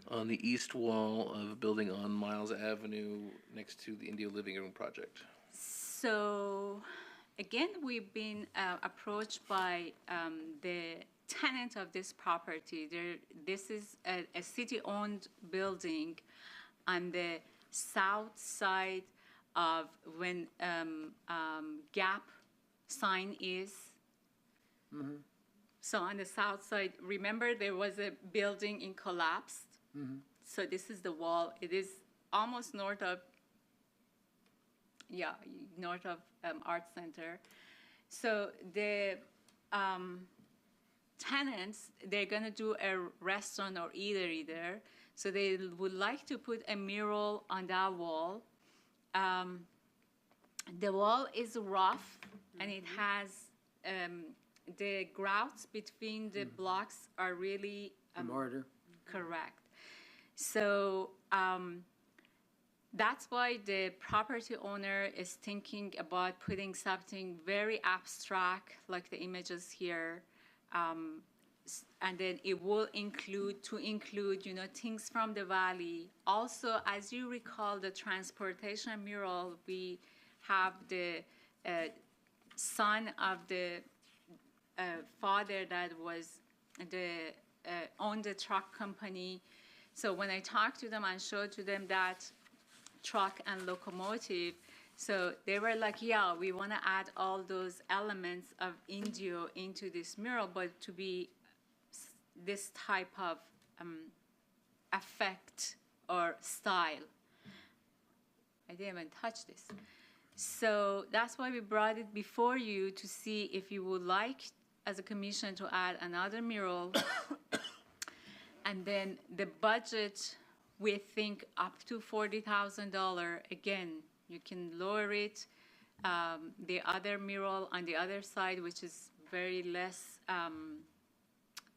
on the east wall of a building on Miles Avenue next to the Indio Living Room project. So, again, we've been approached by the tenant of this property. This is a city-owned building on the south side of when Gap sign is. So on the south side, remember there was a building in collapsed? So this is the wall. It is almost north of Art Center. So the tenants, they're gonna do a restaurant or eatery there. So they would like to put a mural on that wall. The wall is rough and it has, the grouts between the blocks are really Mortar. correct. So that's why the property owner is thinking about putting something very abstract, like the images here. And then it will include, things from the valley. Also, as you recall, the transportation mural, we have the son of the father that was owned the truck company. So when I talked to them and showed to them that truck and locomotive, so they were like, yeah, we want to add all those elements of Indio into this mural, but to be this type of effect or style. I didn't even touch this. So that's why we brought it before you to see if you would like, as a commission, to add another mural. And then the budget, we think up to $40,000. Again, you can lower it. The other mural on the other side, which is very less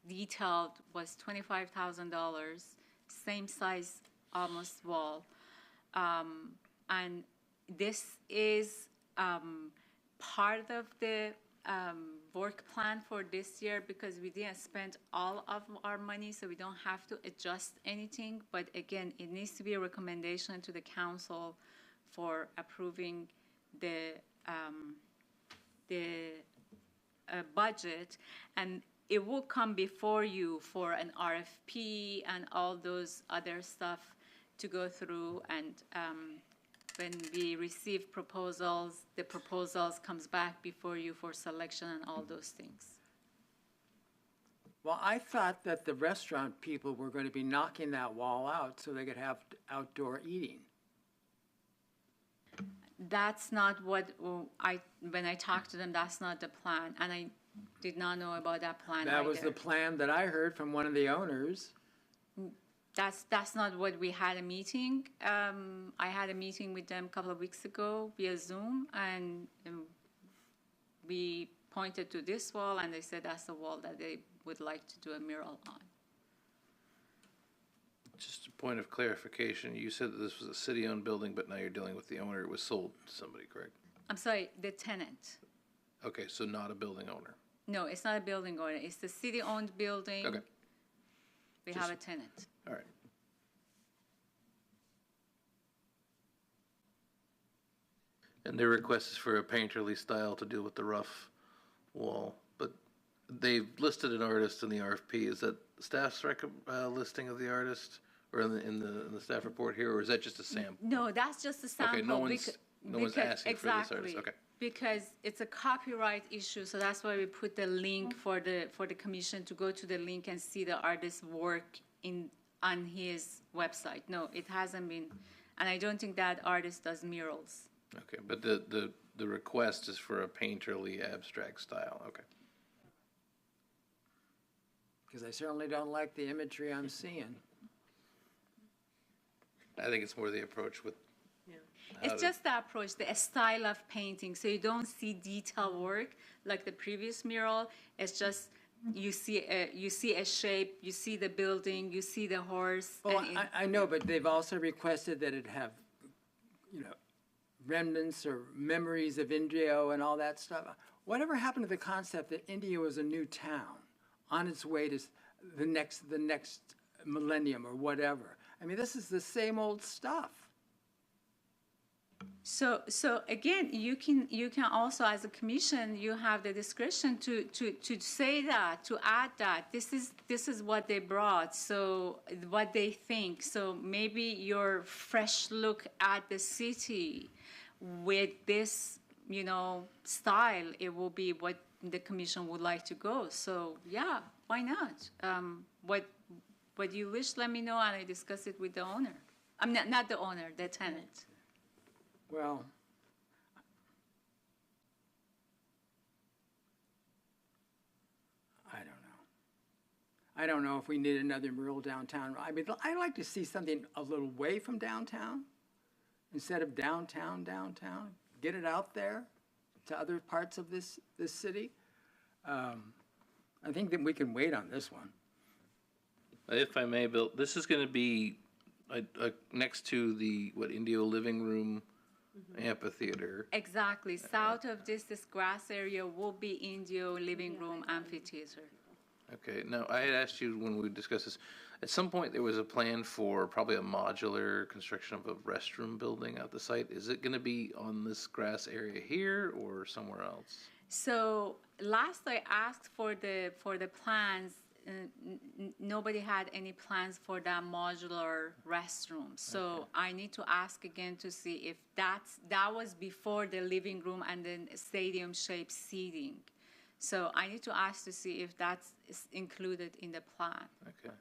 detailed, was $25,000. Same size, almost wall. And this is part of the work plan for this year because we didn't spend all of our money, so we don't have to adjust anything. But again, it needs to be a recommendation to the council for approving the budget, and it will come before you for an RFP and all those other stuff to go through. And when we receive proposals, the proposals comes back before you for selection and all those things. Well, I thought that the restaurant people were going to be knocking that wall out so they could have outdoor eating. That's not what when I talked to them, that's not the plan. And I did not know about that plan That was either. the plan that I heard from one of the owners. That's not what we had a meeting. I had a meeting with them a couple of weeks ago via Zoom, and we pointed to this wall, and they said that's the wall that they would like to do a mural on. Just a point of clarification, you said that this was a city-owned building, but now you're dealing with the owner. It was sold to somebody, correct? I'm sorry, the tenant. Okay, so not a building owner. No, it's not a building owner. It's the city-owned building. Okay, We have a tenant. all right. And their request is for a painterly style to deal with the rough wall, but they've listed an artist in the RFP. Is that staff's listing of the artist, or in the staff report here, or is that just a sample? No, that's just a sample. Okay, no one's asking for this artist, exactly, okay. Because it's a copyright issue, so that's why we put the link for the commission to go to the link and see the artist's work on his website. No, it hasn't been, and I don't think that artist does murals. Okay, but the the request is for a painterly abstract style, okay. Because I certainly don't like the imagery I'm seeing. I think it's more the approach with. Yeah. how It's to- just the approach, the style of painting. So you don't see detail work like the previous mural. It's just you see a shape, you see the building, you see the horse. Oh, and I know, but they've also requested that it have, you know, remnants or memories of Indio and all that stuff. Whatever happened to the concept that India was a new town on its way to the next millennium or whatever? I mean, this is the same old stuff. So again, you can also, as a commission, you have the discretion to say that, to add that. This is what they brought, so what they think. So maybe your fresh look at the city with this, style, it will be what the commission would like to go. So yeah, why not? What you wish, let me know, and I discuss it with the owner. I'm not the owner, the tenant. Well, I don't know. I don't know if we need another mural downtown. I mean, I like to see something a little way from downtown instead of downtown. Get it out there to other parts of this city. I think that we can wait on this one. If I may, Bill, this is going to be next to the, Indio Living Room Amphitheater. Exactly. South of this grass area will be Indio Living Room Amphitheater. Okay, now, I had asked you when we discussed this, at some point there was a plan for probably a modular construction of a restroom building at the site. Is it going to be on this grass area here or somewhere else? So last I asked for the plans, nobody had any plans for that modular restroom. So I need to ask again to see if that was before the living room and then stadium-shaped seating. So I need to ask to see if that's included in the plan. Okay.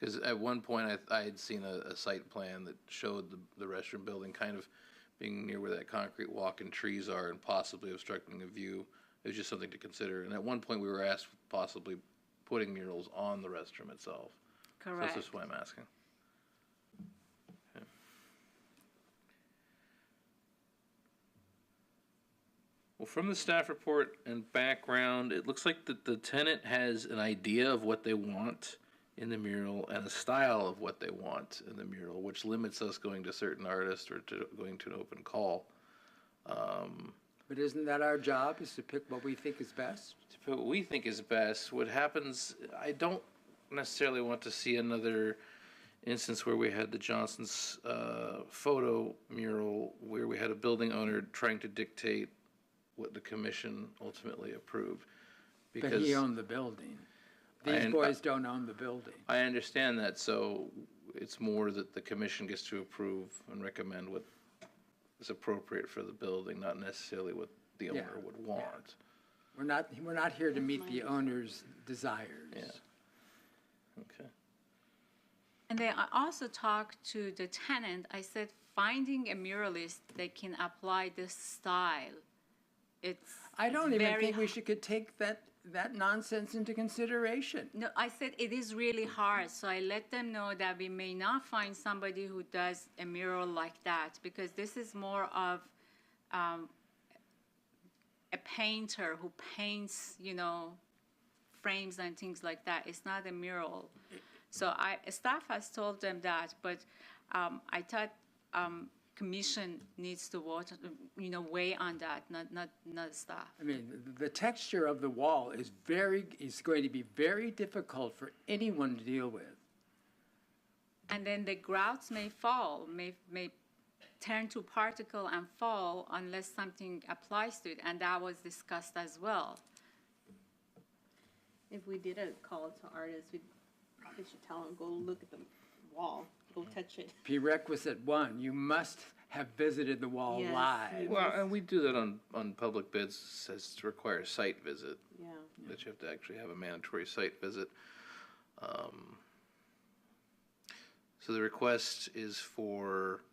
Because at one point I had seen a site plan that showed the restroom building kind of being near where that concrete walk and trees are and possibly obstructing a view. It was just something to consider. And at one point we were asked possibly putting murals on the restroom itself. Correct. So that's just why I'm asking. Okay. Well, from the staff report and background, it looks like that the tenant has an idea of what they want in the mural and a style of what they want in the mural, which limits us going to certain artists or to going to an open call. But isn't that our job, is to pick what we think is best? To put what we think is best, what happens, I don't necessarily want to see another instance where we had the Johnson's photo mural where we had a building owner trying to dictate what the commission ultimately approved. But he owned the building. These And- boys don't own the building. I understand that, so it's more that the commission gets to approve and recommend what is appropriate for the building, not necessarily what the owner Yeah. would want. We're not here to meet the owner's desires. Yeah. Okay. And then I also talked to the tenant. I said, finding a muralist that can apply this style, I don't even very think we could take that nonsense into consideration. No, I said it is really hard, so I let them know that we may not find somebody who does a mural like that, because this is more of a painter who paints, frames and things like that. It's not a mural. So staff has told them that, but I thought commission needs to vote, weigh on that, not staff. I mean, the texture of the wall is going to be very difficult for anyone to deal with. And then the grouts may fall, may turn to particle and fall unless something applies to it, and that was discussed as well. If we did a call to artists, we probably should tell them, go look at the wall, go touch it. Prerequisite 1, you must have visited the wall Yes. live. Well, and we do that on public bids, says to require a site visit, Yeah. that you have to actually have a mandatory site visit. So the request is for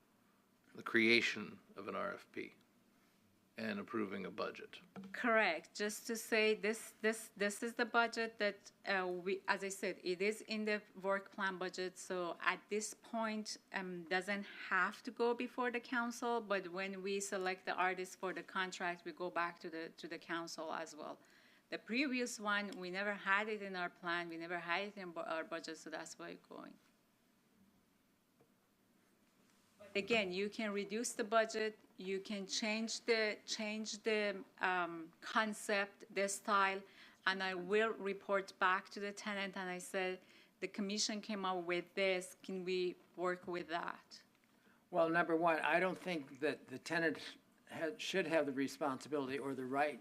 the creation of an RFP. and approving a budget. Correct, just to say this is the budget that we, as I said, it is in the work plan budget, so at this point, doesn't have to go before the council, but when we select the artist for the contract, we go back to the council as well. The previous one, we never had it in our plan, we never had it in our budget, so that's why it's going. Again, you can reduce the budget, you can change the concept, the style, and I will report back to the tenant, and I said, the commission came up with this, can we work with that? Well, number one, I don't think that the tenant should have the responsibility or the right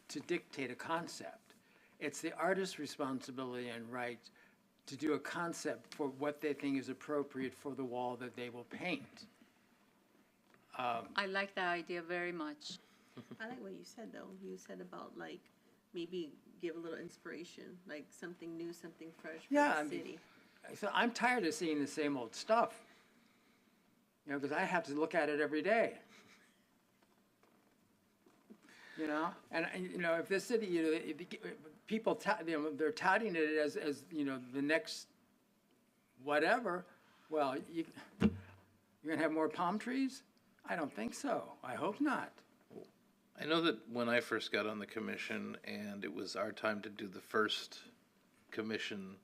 to dictate a concept. It's the artist's responsibility and right to do a concept for what they think is appropriate for the wall that they will paint. I like that idea very much. I like what you said, though. You said about, like, maybe give a little inspiration, like something new, something fresh for Yeah, I the mean, city. So I'm tired of seeing the same old stuff. You know, because I have to look at it every day. You know, and you know, if this city, you know, people, you know, they're touting it as you know, the next whatever. Well, you're gonna have more palm trees? I don't think so. I hope not. I know that when I first got on the commission and it was our time to do the first commission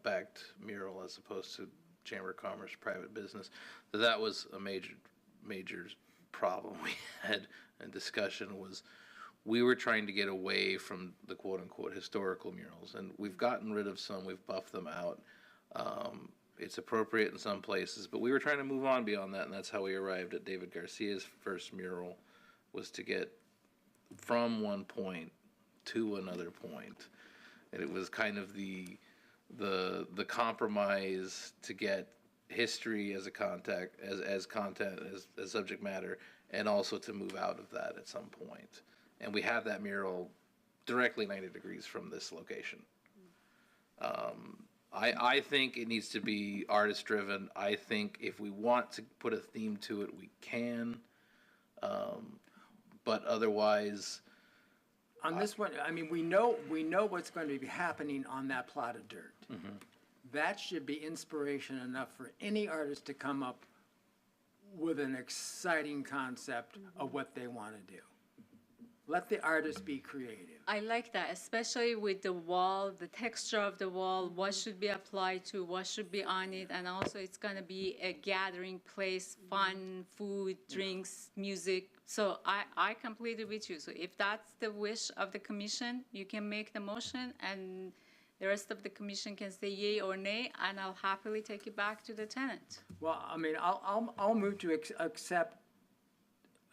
backed mural as opposed to Chamber of Commerce private business, that was a major problem we had and discussion was we were trying to get away from the quote unquote historical murals, and we've gotten rid of some, we've buffed them out. It's appropriate in some places, but we were trying to move on beyond that, and that's how we arrived at David Garcia's first mural, was to get from one point to another point. And it was kind of the compromise to get history as a content, as subject matter, and also to move out of that at some point. And we have that directly 90 degrees from this location. I think it needs to be artist driven. I think if we want to put a theme to it, we can. But otherwise, On this one, I mean, we know what's going to be happening on that plot of dirt. Mm-hmm. That should be inspiration enough for any artist to come up with an exciting concept of what they want to do. Let the artist be creative. I like that, especially with the wall, the texture of the wall, what should be applied to, what should be on it, and also it's gonna be a gathering place, fun, food, drinks, music. So I completely with you. So if that's the wish of the commission, you can make the motion and the rest of the commission can say yay or nay, and I'll happily take it back to the tenant. Well, I mean, I'll move to accept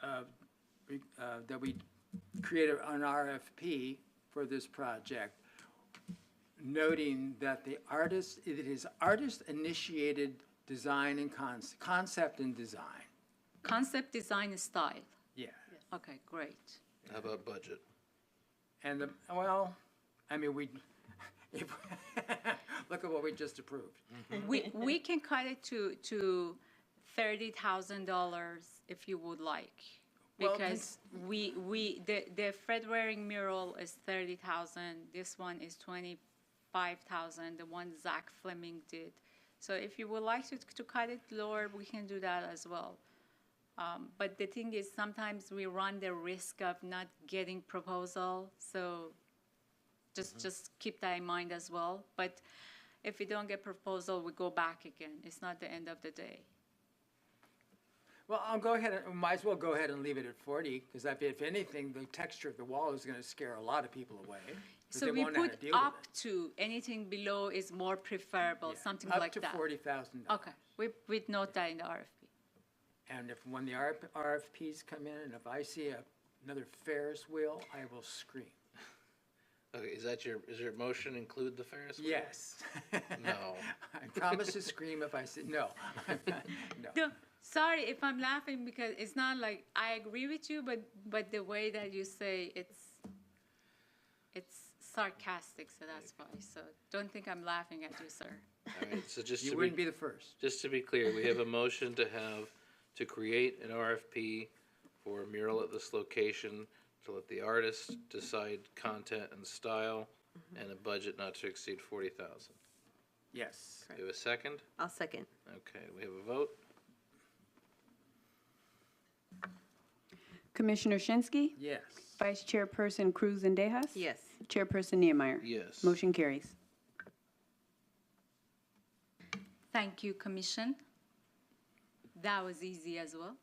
that we create an RFP for this project, noting that it is artist-initiated design and concept and design. Concept, design, and style. Yeah. Okay, great. how about budget? And I mean, look at what we just approved. We can cut it to $30,000 if you would like. Well, Because the Fred Waring mural is 30,000, this one is 25,000, the one Zach Fleming did. So if you would like to cut it lower, we can do that as well. But the thing is, sometimes we run the risk of not getting proposal, so just keep that in mind as well. But if we don't get proposal, we go back again. It's not the end of the day. Well, I'll go ahead and, might as well go ahead and leave it at 40, because if anything, the texture of the wall is going to scare a lot of people away. 'Cause So they we won't know how to put deal with up it. to, anything below is more preferable, Yeah, something like that. Up to $40,000. Okay, we note that in the RFP. And when the RFPs come in, and if I see another Ferris wheel, I will scream. Okay, is your motion include the Ferris wheel? Yes. No. I promise to scream if I say, no. No. No, sorry if I'm laughing because it's not like, I agree with you, but the way that you say it's sarcastic, so that's why. So don't think I'm laughing at you, sir. All right, so just You to wouldn't be, be the first. just to be clear, we have a motion to create an RFP for a mural at this location to let the artist decide content and style, and a budget not to exceed 40,000. Yes. Do we have a second? I'll second. Okay, we have a vote? Commissioner Shinsky, Yes. Vice Chairperson Cruz Zendejas. Yes. Chairperson Niemeyer. Yes. Motion carries. Thank you, Commission. That was easy as well.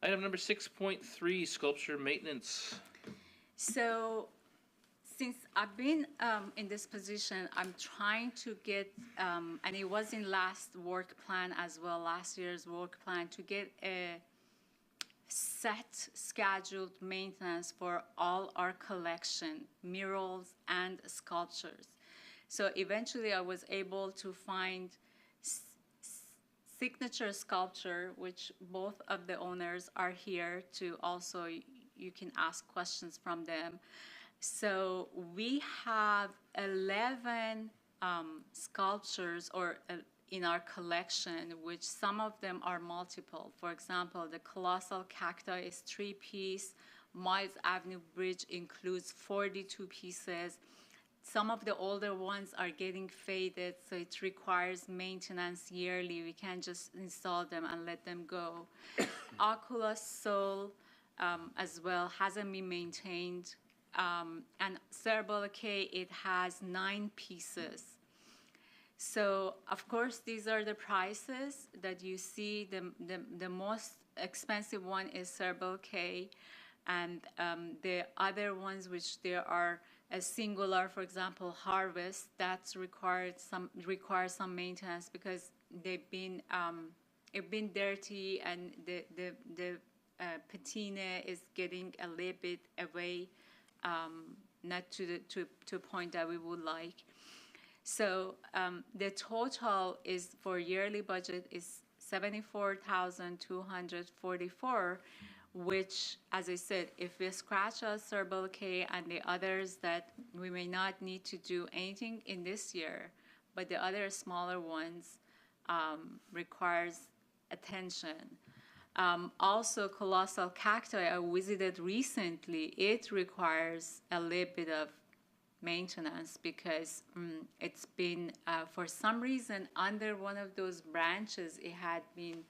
Item number 6.3, sculpture maintenance. So, since I've been in this position, I'm trying to get, and it was in last work plan as well, last year's work plan, to get a set scheduled maintenance for all our collection, murals and sculptures. So eventually I was able to find Signature Sculpture, which both of the owners are here to also, you can ask questions from them. So we have 11 sculptures in our collection, which some of them are multiple. For example, the Colossal Cacti is 3-piece. Miles Avenue Bridge includes 42 pieces. Some of the older ones are getting faded, so it requires maintenance yearly. We can't just install them and let them go. Oculus Soul as well hasn't been maintained. And Cerebral K, it has 9 pieces. So, of course, these are the prices that you see. The most expensive one is Cerebral K, and the other ones, which there are a singular, for example, Harvest, that's requires some maintenance because they've been dirty, and the patina is getting a little bit away, not to a point that we would like. So the total is for yearly budget is $74,244, which, as I said, if we scratch out Cerebral K and the others that we may not need to do anything in this year, but the other smaller ones requires attention. Also, Colossal Cacti I visited recently. It requires a little bit of maintenance because it's been, for some reason, under one of those branches, it had been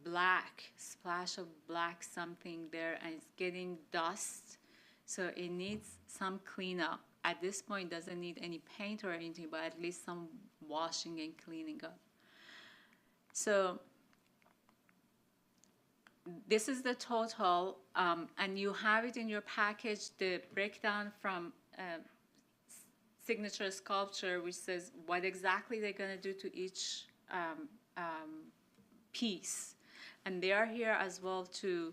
black, splash of black something there, and it's getting dust. So it needs some cleanup. At this point, doesn't need any paint or anything, but at least some washing and cleaning up. So this is the total, and you have it in your package, the breakdown from Signature Sculpture, which says what exactly they're going to do to each piece. And they are here as well to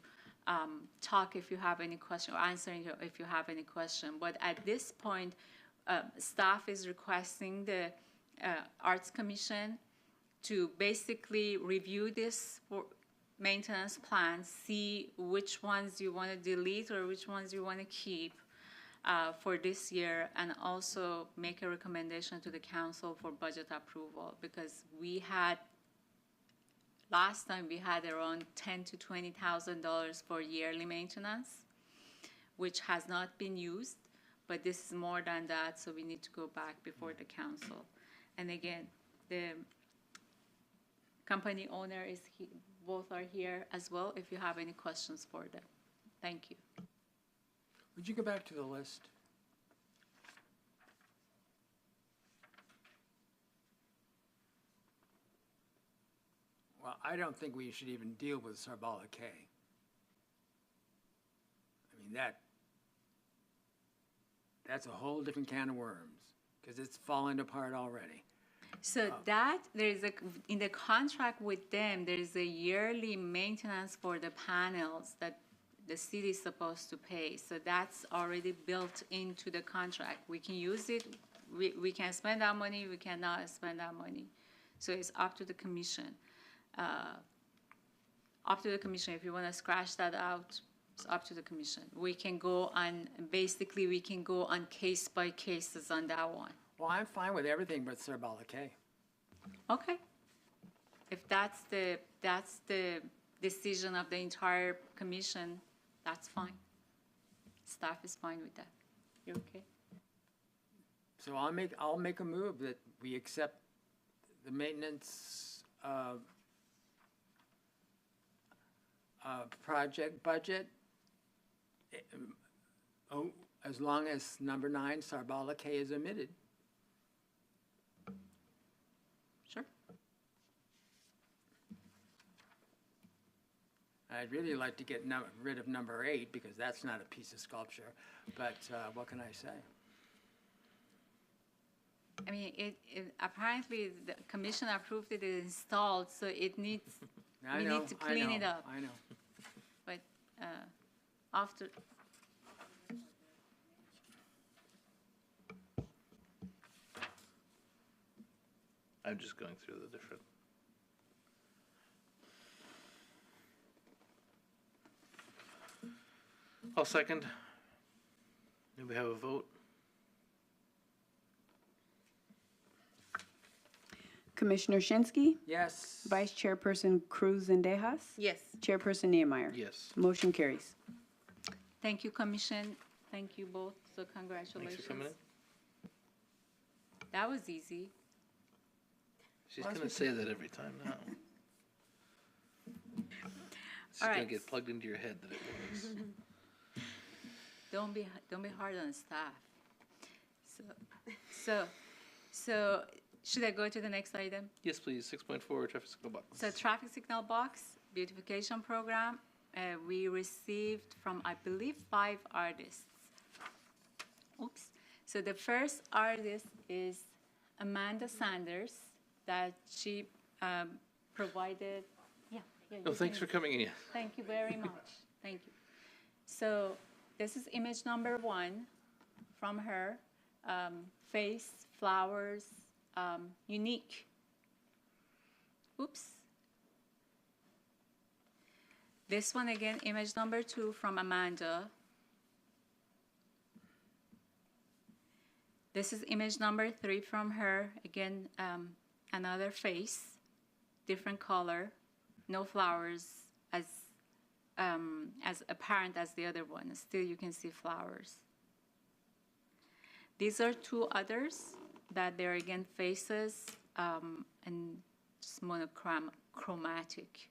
talk if you have any question, or answering if you have any question. But at this point, staff is requesting the Arts Commission to basically review this maintenance plan, see which ones you want to delete or which ones you want to keep for this year, and also make a recommendation to the council for budget approval, because last time we had around $10,000 to $20,000 for yearly maintenance, which has not been used, but this is more than that, so we need to go back before the council. And again, the company owner is both are here as well if you have any questions for them. Thank you. Would you go back to the list? Well, I don't think we should even deal with Cerebral K. I mean, that's a whole different can of worms, because it's falling apart already. So in the contract with them, there is a yearly maintenance for the panels that the city is supposed to pay. So that's already built into the contract. We can use it, we can spend that money, we cannot spend that money. So it's up to the commission. Up to the commission. If you want to scratch that out, it's up to the commission. We can go on case by cases on that one. Well, I'm fine with everything but Cerebral K. Okay. if that's the decision of the entire commission, that's fine. Staff is fine with that. You okay? So I'll make a move that we accept the maintenance project budget, as long as number 9, Sarbala K, is omitted. Sure. I'd really like to get rid of number 8, because that's not a piece of sculpture, but what can I say? I mean, it apparently the commission approved it installed, so it needs, I we know, need to I clean know, it up. I know. But after, I'm just going through the different. I'll second. Do we have a vote? Commissioner Shinsky, Yes. Vice Chairperson Cruz Zendejas, Yes. Chairperson Niemeyer. Yes. Motion carries. thank you, commission. Thank you both. So Thanks congratulations. for coming in. That was easy. She's gonna say that every time now. It's All gonna right. get plugged into your head that it was. Don't be hard on staff. So should I go to the next item? Yes, please, 6.4, traffic signal box. So traffic signal box beautification program, we received from, I believe, 5 artists. Oops. So the first artist is Amanda Sanders, that she provided. Yeah. Oh, you thanks for can- coming in. Thank you very much. Thank you. So this is image number 1 from her. Face, flowers, unique. Oops. This one again, image number 2 from Amanda. This is image number 3 from her. Again, another face, different color, no flowers as apparent as the other one. Still, you can see flowers. These are 2 others that they're again faces and just monochromatic.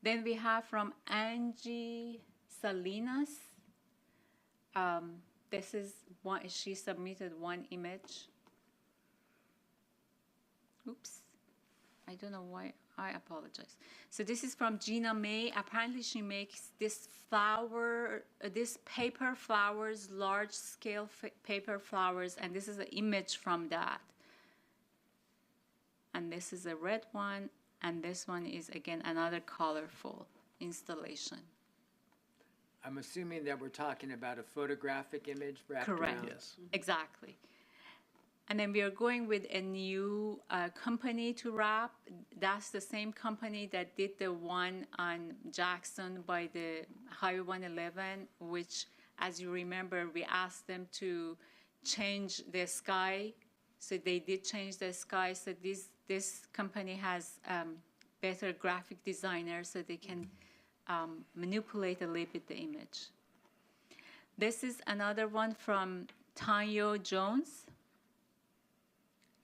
Then we have from Angie Salinas. This is one, she submitted 1 image. Oops, I don't know why, I apologize. So this is from Gina May. Apparently she makes this this paper flowers, large scale paper flowers, and this is an image from that. And this is a red one, and this one is again another colorful installation. I'm assuming that we're talking about a photographic image wrapped Correct. around. Yes. Exactly. And then we are going with a new company to wrap. That's the same company that did the one on Jackson by the Highway 111, which, as you remember, we asked them to change the sky. So they did change the sky. So this company has better graphic designers, so they can manipulate a little bit the image. This is another one from Tanyo Jones.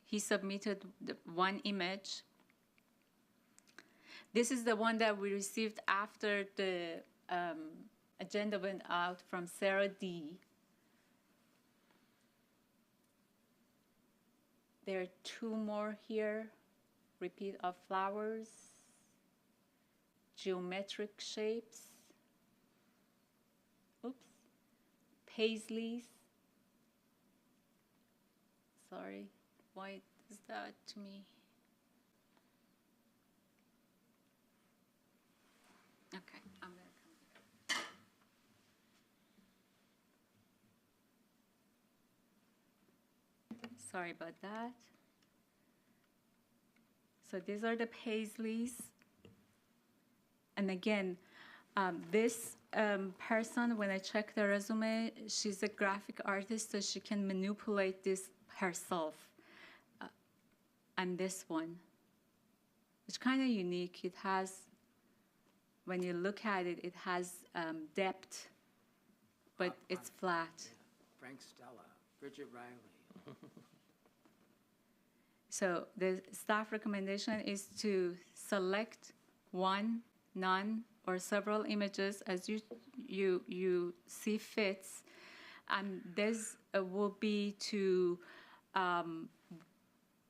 He submitted 1 image. This is the one that we received after the agenda went out from Sarah D. There are 2 more here. Repeat of flowers, geometric shapes. Oops. Paisleys. Sorry. Why does that to me? Okay, I'm gonna come back. Sorry about that. So these are the Paisleys. And again, this person, when I check the resume, she's a graphic artist, so she can manipulate this herself. and this one. It's kind of unique. It has, when you look at it, it has depth, but it's flat. Frank Stella, Bridget Riley. So the staff recommendation is to select one, none, or several images as you see fits. And this will be to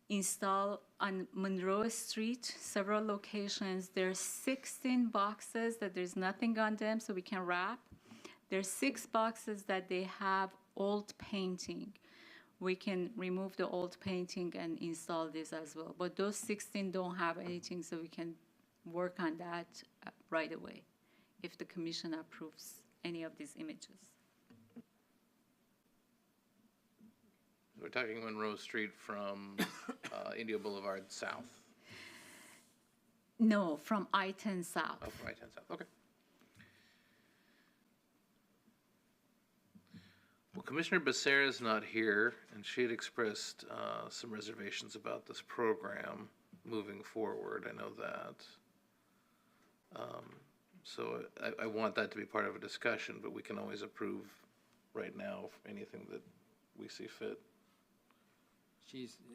install on Monroe Street, several locations. There's 16 boxes that there's nothing on them, so we can wrap. There's 6 boxes that they have old painting. We can remove the old painting and install this as well. But those 16 don't have anything, so we can work on that right away if the commission approves any of these images. We're talking Monroe Street from Indio Boulevard south. No, from I-10 South. Oh, from I-10 south, okay. Well, Commissioner Becerra's not here, and she had expressed some reservations about this program moving forward. I know that. So I want that to be part of a discussion, but we can always approve right now anything that we see fit.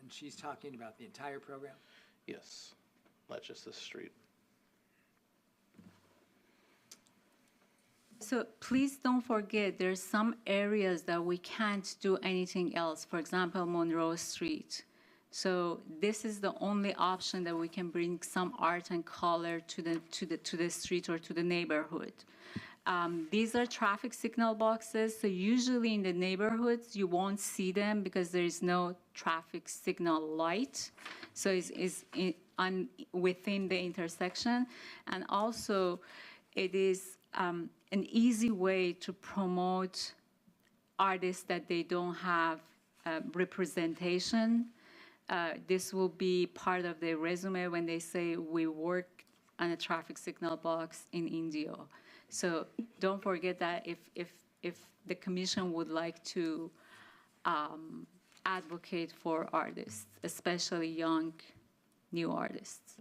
She's talking about the entire program? Yes, not just this street. So please don't forget, there's some areas that we can't do anything else. For example, Monroe Street. So this is the only option that we can bring some art and color to the street or to the neighborhood. These are traffic signal boxes. So usually in the neighborhoods, you won't see them because there is no traffic signal light. So it's within the intersection. And also it is an easy way to promote artists that they don't have representation. This will be part of their resume when they say we work on a traffic signal box in Indio. So don't forget that if the commission would like to advocate for artists, especially young, new artists.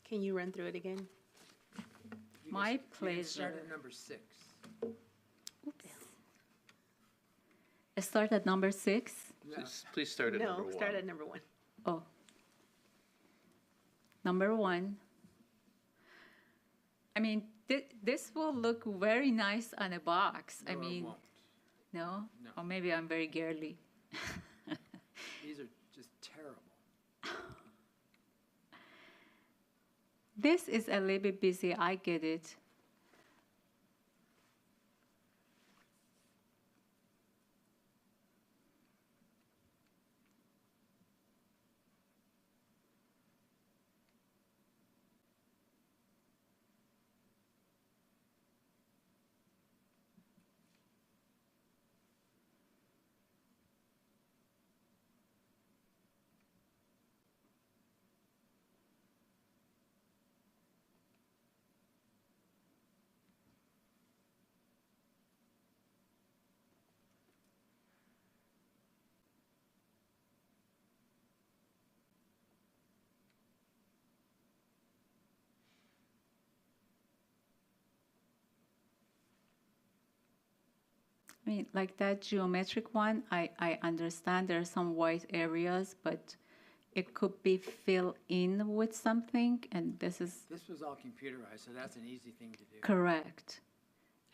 Can you run through it again? My You can pleasure. start at number 6. Start at number 6. Please start at number No, 1. start at number 1. Oh. Number 1. I mean, this will look very nice on a box. I No, it mean, won't. no? No. Or maybe I'm very girly. These are just terrible. This is a little bit busy, I get it. I mean, like that geometric one, I understand there are some white areas, but it could be filled in with something, and this is This was all computerized, so that's an easy thing to do. correct.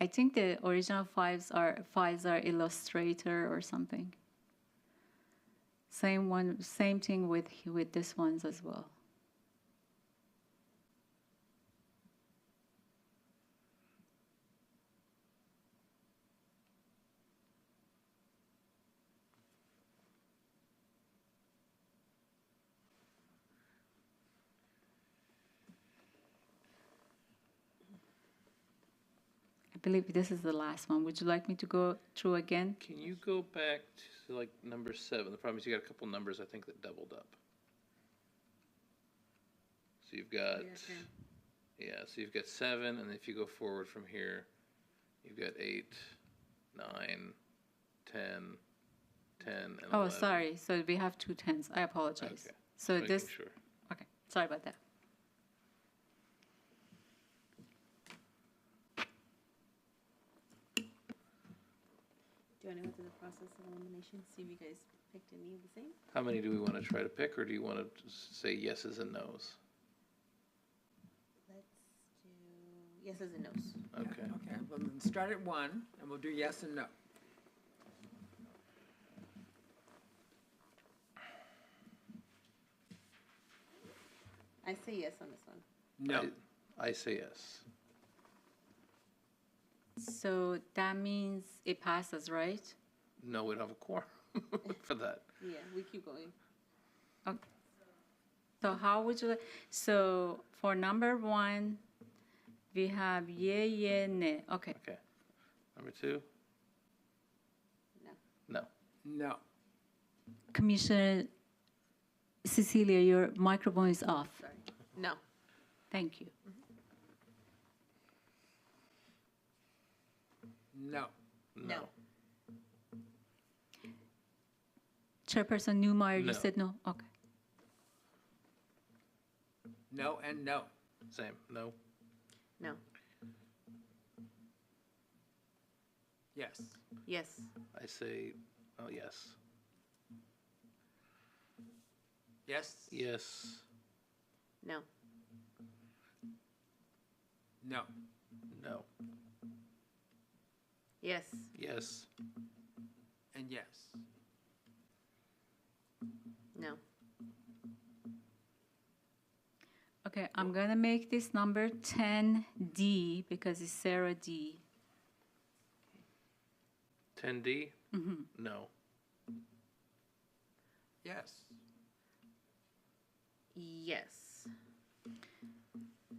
I think the original files are Illustrator or something. Same thing with this ones as well. I believe this is the last one. Would you like me to go through again? Can you go back to like number 7? The problem is you got a couple numbers I think that doubled up. So you've got, so you've got 7, and if you go forward from here, you've got 8, 9, 10, 10, and 11. Oh, sorry, so we have 2 10s, I apologize. Okay. So Making this, sure. okay, sorry about that. Do you want to go through the process of elimination, see if you guys picked any of the same? How many do we want to try to pick, or do you want to say yeses and nos? Let's do yeses and nos. Okay. Okay, well, then start at 1, and we'll do yes and no. I say yes on this one. No. I say yes. So that means it passes, right? No, we don't have a quorum for that. Yeah, we keep going. So how would you, so for number 1, we have yea, nay, okay. Okay. Number 2? No. No. No. Commissioner Cecilia, your microphone is off. Sorry. No. Thank you. No. No. Chairperson Newmeyer, No. you said no? Okay. No and no. Same. No. No. Yes. Yes. I say, oh, yes. Yes. Yes. No. No. No. Yes. Yes. And yes. No. Okay, I'm gonna make this number 10D because it's Sarah D. 10D? No. Yes. Yes.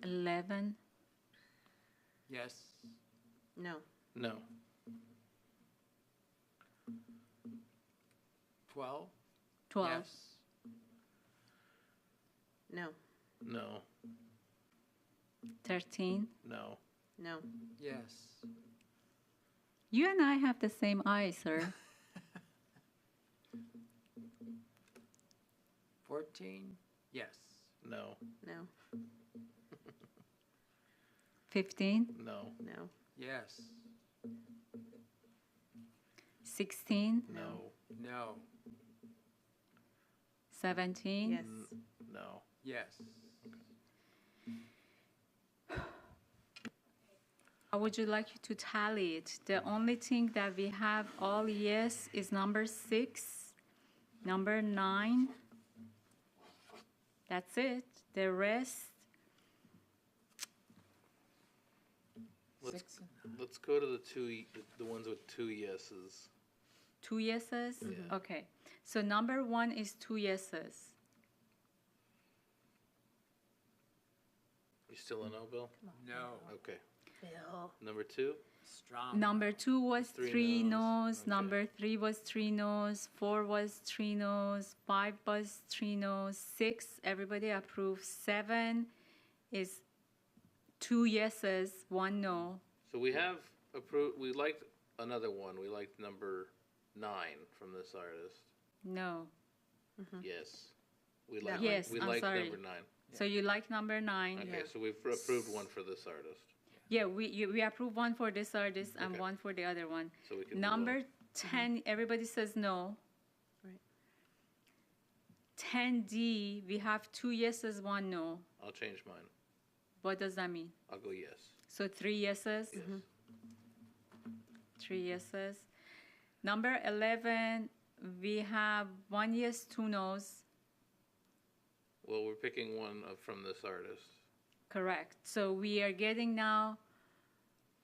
11, Yes. No. No. 12. 12. Yes. No. No. 13. No. No. Yes. You and I have the same eye, sir. 14. Yes. No. No. 15, No. No. Yes. 16, No. No. 17. Yes. No. Yes. How would you like to tally it? The only thing that we have all yes is number 6, number 9. That's it. The rest, Let's go to the ones with 2 yeses. 2 yeses? Yeah. Okay. So number 1 is 2 yeses. You still a no, Bill? No. Okay. Bill. Number 2? Strong. Number 2 was 3 3 no's. no's. Okay. Number 3 was 3 no's. 4 was 3 no's. 5 was 3 no's. 6, everybody approved. 7 is 2 yeses, 1 no. So we have approved, we liked another one. We liked number 9 from this artist. No. Yes. We That like, one. Yes, we I'm like sorry. number 9. So you like number 9? Okay, Yeah. so we've approved one for this artist. Yeah, we approve one for this artist and Okay. one for the other one. So we can move on. Number 10, everybody says no. Right. 10D, we have 2 yeses, 1 no. I'll change mine. What does that mean? I'll go yes. So 3 yeses? Yes. 3 yeses. Number 11, we have 1 yes, 2 no's. Well, we're picking one from this artist. Correct. So we are getting now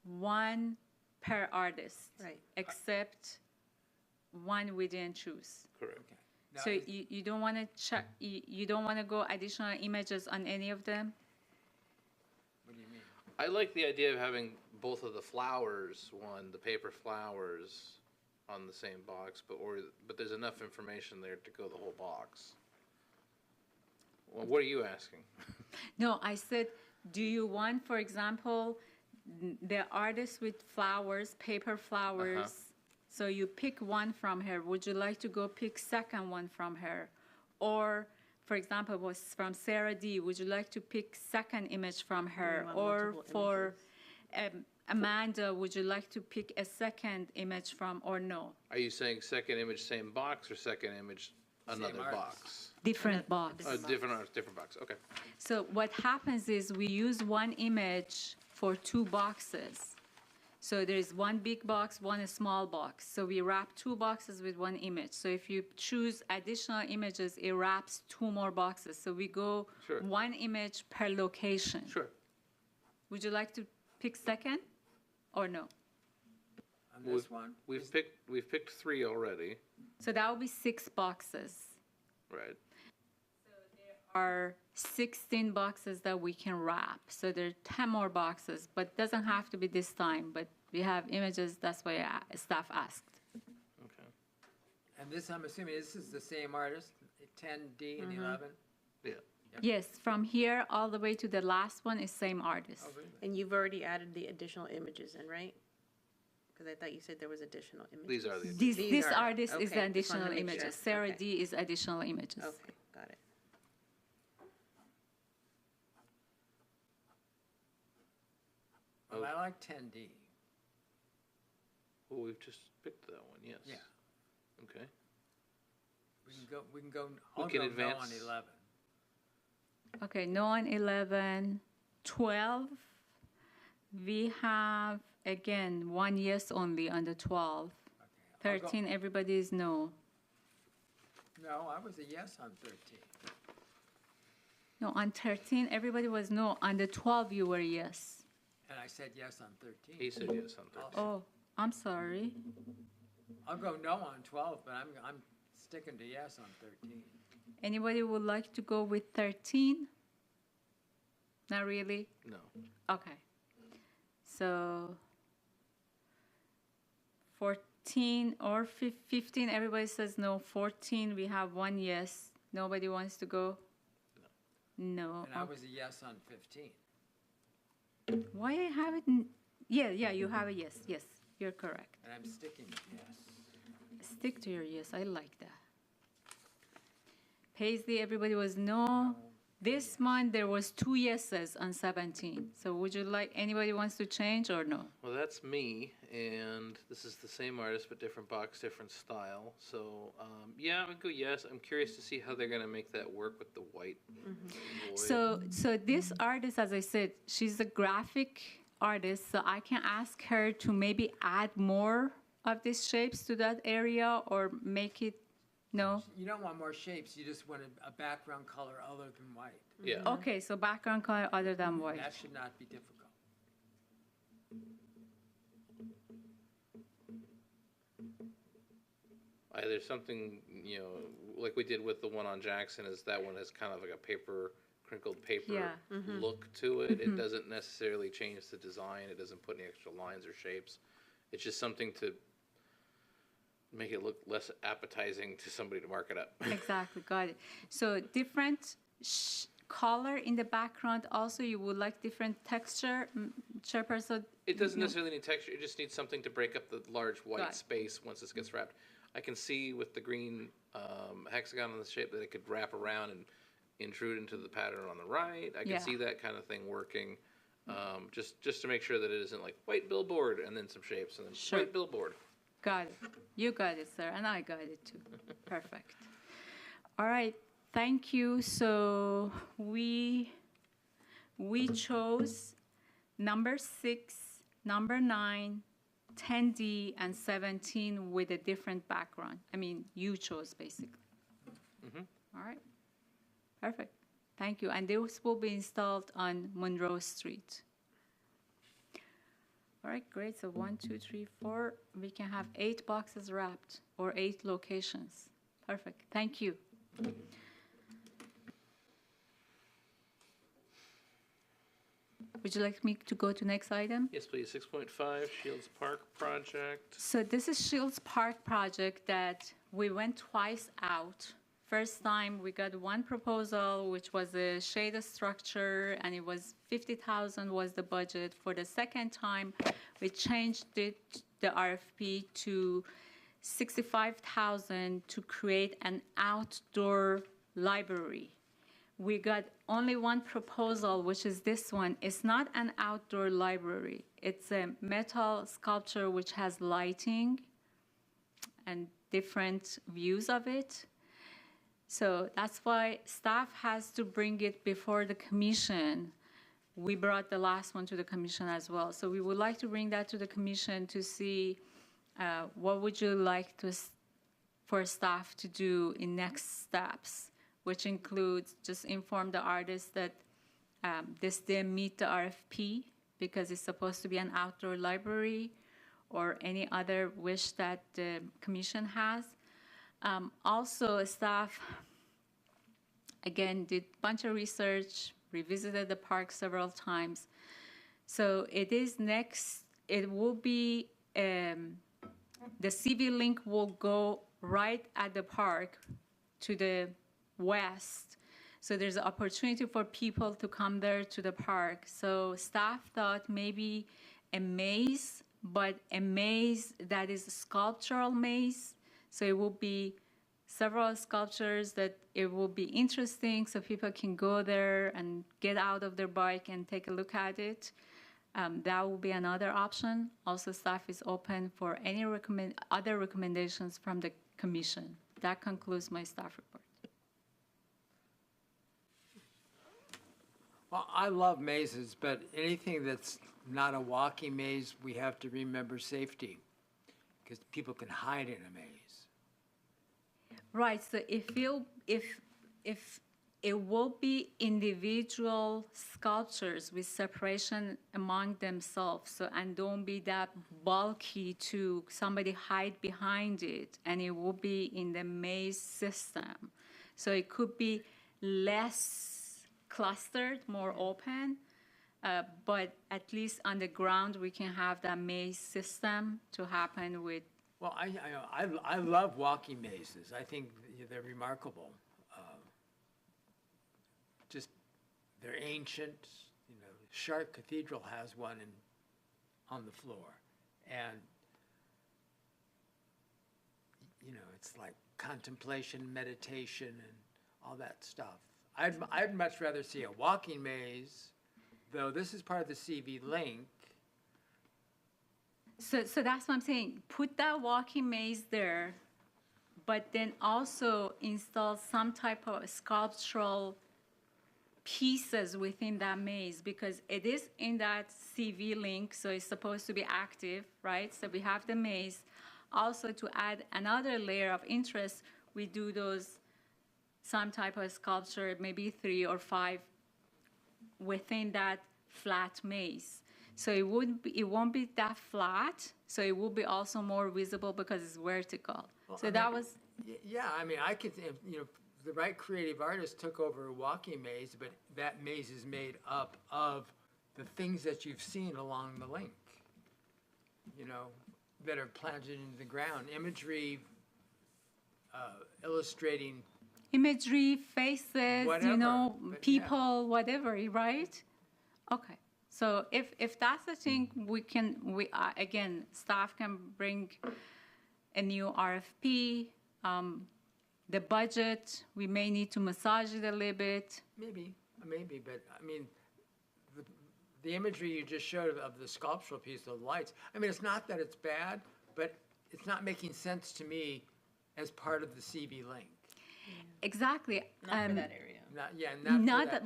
1 per artist. Right. Except 1 we didn't choose. Correct. Now, So is- you don't want to check, you don't want to go additional images on any of them? what do you mean? I like the idea of having both of the flowers, the paper flowers, on the same box, but there's enough information there to go the whole box. Well, what are you asking? No, I said, do you want, for example, the artist with flowers, paper flowers, So you pick one from her. Would you like to go pick second one from her? Or, for example, was from Sarah D. Would you like to pick second image from her? want Or multiple for Amanda, would you like to pick a second image from, or no? Are you saying second image, same box, or second image, another artist. box? Different box. Different artist, different box, okay. So what happens is we use one image for two boxes. So there's one big box, one small box. So we wrap two boxes with one image. So if you choose additional images, it wraps two more boxes. So we go Sure. one image per location. Sure. Would you like to pick second or no? On this one? We've picked 3 already, So that would be 6 boxes. right? Are 16 boxes that we can wrap. So there are 10 more boxes, but it doesn't have to be this time. But we have images, that's why staff asked. Okay. And this, I'm assuming this is the same artist, 10D and 11? Yeah. Yes, from here all the way to the last one is same artist. Oh, really? And you've already added the additional images in, right? Because I thought you said there was additional images. These are the, This These are- artist is the okay, just wanted additional to make sure. images. Sarah Okay. D is additional images. Okay, got it. Well, I like 10D. well, we've just picked that one, yes. Yeah. Okay. We can go, We I'll can go no advance. on 11. Okay, no on 11. 12, we have, again, one yes only on the 12. Okay, I'll go- 13, everybody is no. No, I was a yes on 13. No, on 13, everybody was no. On the 12, you were yes. And I said yes on 13. He said yes on 13. Oh, I'm sorry. I'll go no on 12, but I'm sticking to yes on 13. Anybody would like to go with 13? Not really? No. Okay. So 14 or 15, everybody says no. 14, we have one yes. Nobody wants to go? No. And I was a yes on 15. Why I have it? Yeah, you have a yes. Yes, you're correct. And I'm sticking with yes. Stick to your yes. I like that. Paisley, everybody was no. This month there was 2 yeses on 17. So would you like, anybody wants to change or no? Well, that's me, and this is the same artist, but different box, different style. So, yeah, I would go yes. I'm curious to see how they're going to make that work with the white void. So this artist, as I said, she's a graphic artist, so I can ask her to maybe add more of these shapes to that area or make it, no? You don't want more shapes, you just want a background color other than white. Yeah. Okay, so background color other than white. That should not be difficult. There's something, like we did with the one on Jackson, is that one has kind of like a crinkled paper Yeah. look to it. It doesn't necessarily change the design. It doesn't put any extra lines or shapes. It's just something to make it look less appetizing to somebody to mark it up. Exactly, got it. So different color in the background also, you would like different texture, Chairperson? It doesn't No. necessarily need texture. It just needs something to break up the large Got white it. space once this gets wrapped. I can see with the green hexagon on the shape that it could wrap around and intrude into the pattern on the right. I can Yeah. see that kind of thing working. Just to make sure that it isn't like white billboard and then some shapes and then Sure. white billboard. Got it. You got it, sir, and I got it too. Perfect. All right, thank you. So we chose number 6, number 9, 10D, and 17 with a different background. I mean, you chose basically. All right, perfect. Thank you. And this will be installed on Monroe Street. All right, great. So 1, 2, 3, 4. We can have 8 boxes wrapped or 8 locations. Perfect. Thank you. Would you like me to go to next item? Yes, please. 6.5 Shields Park project. So this is Shields Park project that we went twice out. First time we got one proposal, which was a shade structure, and it was 50,000 was the budget. For the second time, we changed it the RFP to 65,000 to create an outdoor library. We got only one proposal, which is this one. It's not an outdoor library. It's a metal sculpture which has lighting and different views of it. So that's why staff has to bring it before the commission. We brought the last one to the commission as well. So we would like to bring that to the commission to see what would you like for staff to do in next steps, which includes just inform the artist that this didn't meet the RFP because it's supposed to be an outdoor library, or any other wish that the commission has. Also, staff, again, did a bunch of research, revisited the park several times. So it will be, the CV link will go right at the park to the west. So there's an opportunity for people to come there to the park. So staff thought maybe a maze, but a maze that is a sculptural maze. So it will be several sculptures that it will be interesting so people can go there and get out of their bike and take a look at it. That will be another option. Also, staff is open for any other recommendations from the commission. That concludes my staff report. Well, I love mazes, but anything that's not a walking maze, we have to remember safety, because people can hide in a maze. Right, so if it will be individual sculptures with separation among themselves, so, and don't be that bulky to somebody hide behind it, and it will be in the maze system. So it could be less clustered, more open, but at least on the ground we can have that maze system to happen with. Well, I love walking mazes. I think they're remarkable. Just, they're ancient. You know, Chartres Cathedral has one on the floor. And, you know, it's like contemplation, meditation, and all that stuff. I'd much rather see a walking maze, though this is part of the CV link. So that's what I'm saying. Put that walking maze there, but then also install some type of sculptural pieces within that maze, because it is in that CV link, so it's supposed to be active, right? So we have the maze. Also, to add another layer of interest, we do some type of sculpture, maybe 3 or 5 within that flat maze. So it won't be that flat, so it will be also more visible because it's vertical. Well, So I that mean, was, Yeah, I mean, I could, you know, the right creative artist took over a walking maze, but that maze is made up of the things that you've seen along the link, you know, that are planted into the ground. Imagery, illustrating. imagery, faces, Whatever, but yeah. people, whatever, right? Okay. So if that's the thing, again, staff can bring a new RFP. The budget, we may need to massage it a little bit. Maybe, but I mean, the imagery you just showed of the sculptural piece, the lights, I mean, it's not that it's bad, but it's not making sense to me as part of the CV link. Exactly. Not for that area.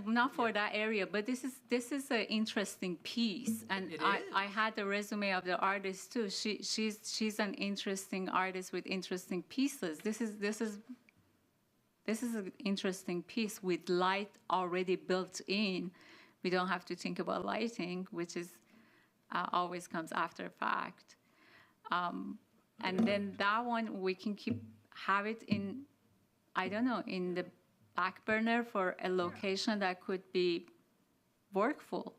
Not For that area, but this is an interesting piece, and It I is. had the resume of the artist too. She's an interesting artist with interesting pieces. This is an interesting piece with light already built in. We don't have to think about lighting, which is always comes after fact. And then that one we can have it in, I don't know, in the back burner for a location that could be workful.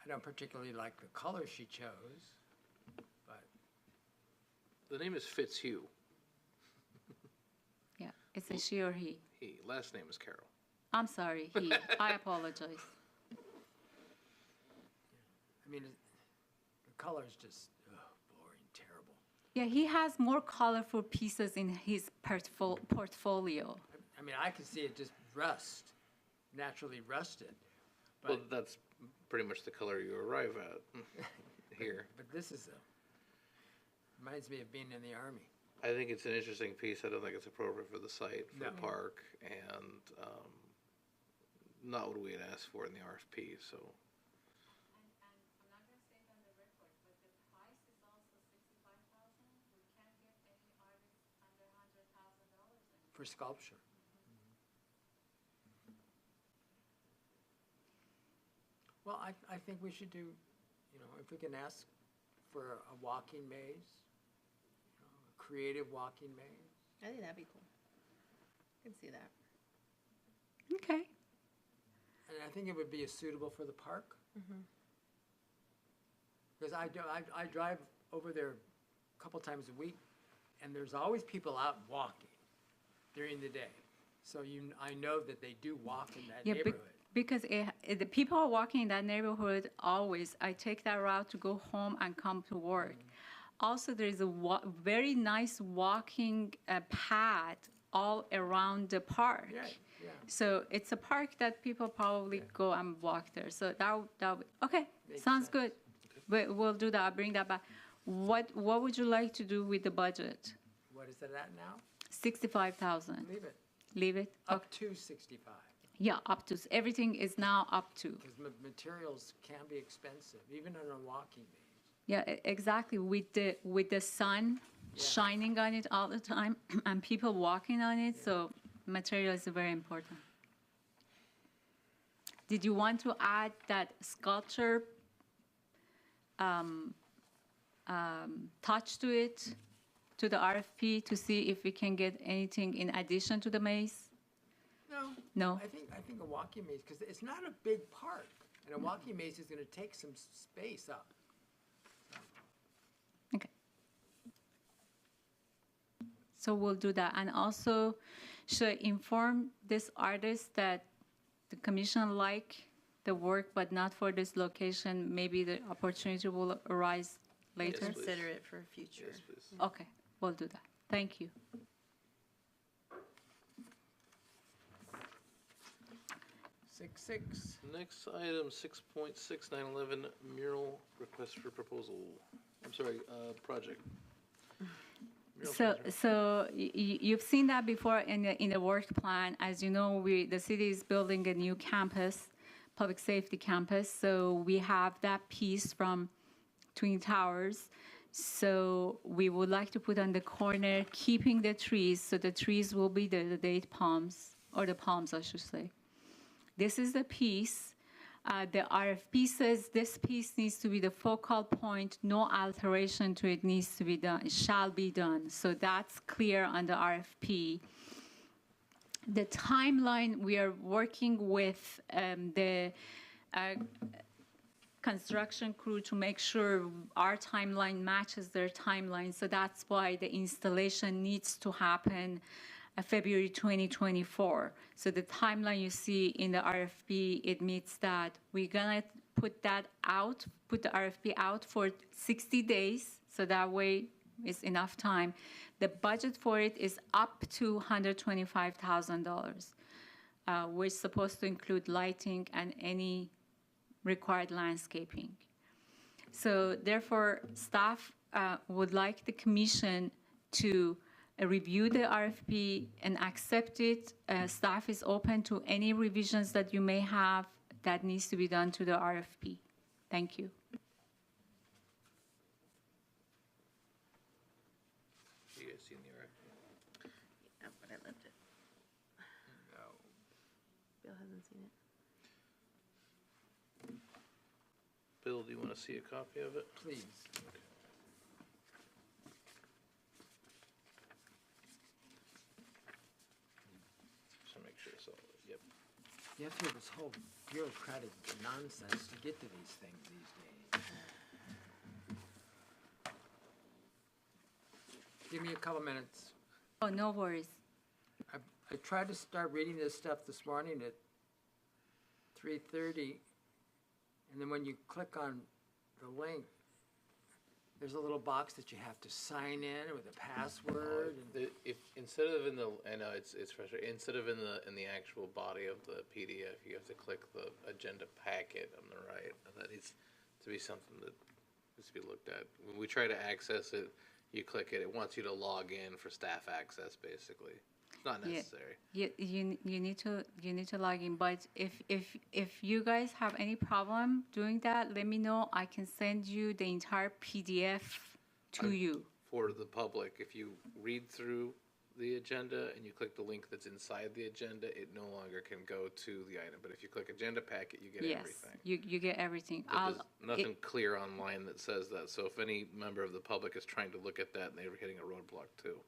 I don't particularly like the color she chose, but The name is Fitzhugh. Yeah, it's a she or he. He, last name is Carroll. I'm sorry, he. I apologize. I mean, the color's just boring, terrible. Yeah, he has more colorful pieces in his portfolio. I mean, I can see it just naturally rusted. Well, But, that's pretty much the color you arrive at here. but this reminds me of being in the Army. I think it's an interesting piece. I don't think it's appropriate for the site, for the No. park, and not what we had asked for in the RFP, so. For sculpture. Well, I think we should do, if we can ask for a walking maze, a creative walking maze. I think that'd be cool. I can see that. Okay. And I think it would be suitable for the park. Because I drive over there a couple times a week, and there's always people out walking during the day. So I know that they do walk in that Yeah, neighborhood. because the people are walking in that neighborhood always. I take that route to go home and come to work. Also, there is a very nice walking path all around the park. Yeah. So it's a park that people probably go and walk there. So that okay, Makes sounds sense. good. We'll do that. I'll bring that back. What would you like to do with the budget? What is it at now? 65,000. Leave it. Leave it. Up Okay. to 65. Yeah, up to everything is now up to. Because materials can be expensive, even on a walking maze. Yeah, exactly. With the sun Yeah. shining on it all the time and people walking on it, so material is very important. Did you want to add that sculpture touch to it, to the RFP, to see if we can get anything in addition to the maze? No. No? I think a walking maze, because it's not a big park, and a walking maze is going to take some space up. Okay. So we'll do that. And also, should I inform this artist that the commission like the work, but not for this location? Maybe the opportunity will arise later? Yes, please. Consider it for future. Yes, please. Okay, we'll do that. Thank you. Six. Next item, 6.6911 mural request for proposal. I'm sorry, project. Mural So, project. you've seen that before in the work plan. As you know, the city is building a new campus, public safety campus. So we have that piece from Twin Towers. So we would like to put on the corner, keeping the trees. So the trees will be the date palms, or the palms, I should say. This is the piece. The RFP says this piece needs to be the focal point. No alteration to it needs to be done. It shall be done. So that's clear on the RFP. The timeline, we are working with the construction crew to make sure our timeline matches their timeline. So that's why the installation needs to happen February 2024. So the timeline you see in the RFP, it meets that. We're gonna put the RFP out for 60 days, so that way it's enough time. The budget for it is up to $125,000, which is supposed to include lighting and any required landscaping. So therefore, staff would like the commission to review the RFP and accept it. Staff is open to any revisions that you may have that needs to be done to the RFP. Thank you. You guys seen the RFP? Yeah, but I left it. No. Bill hasn't seen it. Bill, do you want to see a copy of it? Please. Just to make sure it's all, yep. You have to do this whole bureaucratic nonsense to get to these things these days. Give me a couple minutes. Oh, no worries. I tried to start reading this stuff this morning at 3:30, and then when you click on the link, there's a little box that you have to sign in with a password. And If, instead of in the, I know it's frustrating, instead of in the actual body of the PDF, you have to click the agenda packet on the right. And that needs to be something that needs to be looked at. When we try to access it, you click it, it wants you to log in for staff access, basically. It's not Yeah. necessary. You need to log in, but if you guys have any problem doing that, let me know. I can send you the entire PDF to you. For the public, if you read through the agenda and you click the link that's inside the agenda, it no longer can go to the item. But if you click agenda packet, you get Yes, everything. you get everything. But there's nothing clear online that says that. So if any member of the public is trying to look at that and they're hitting a roadblock too.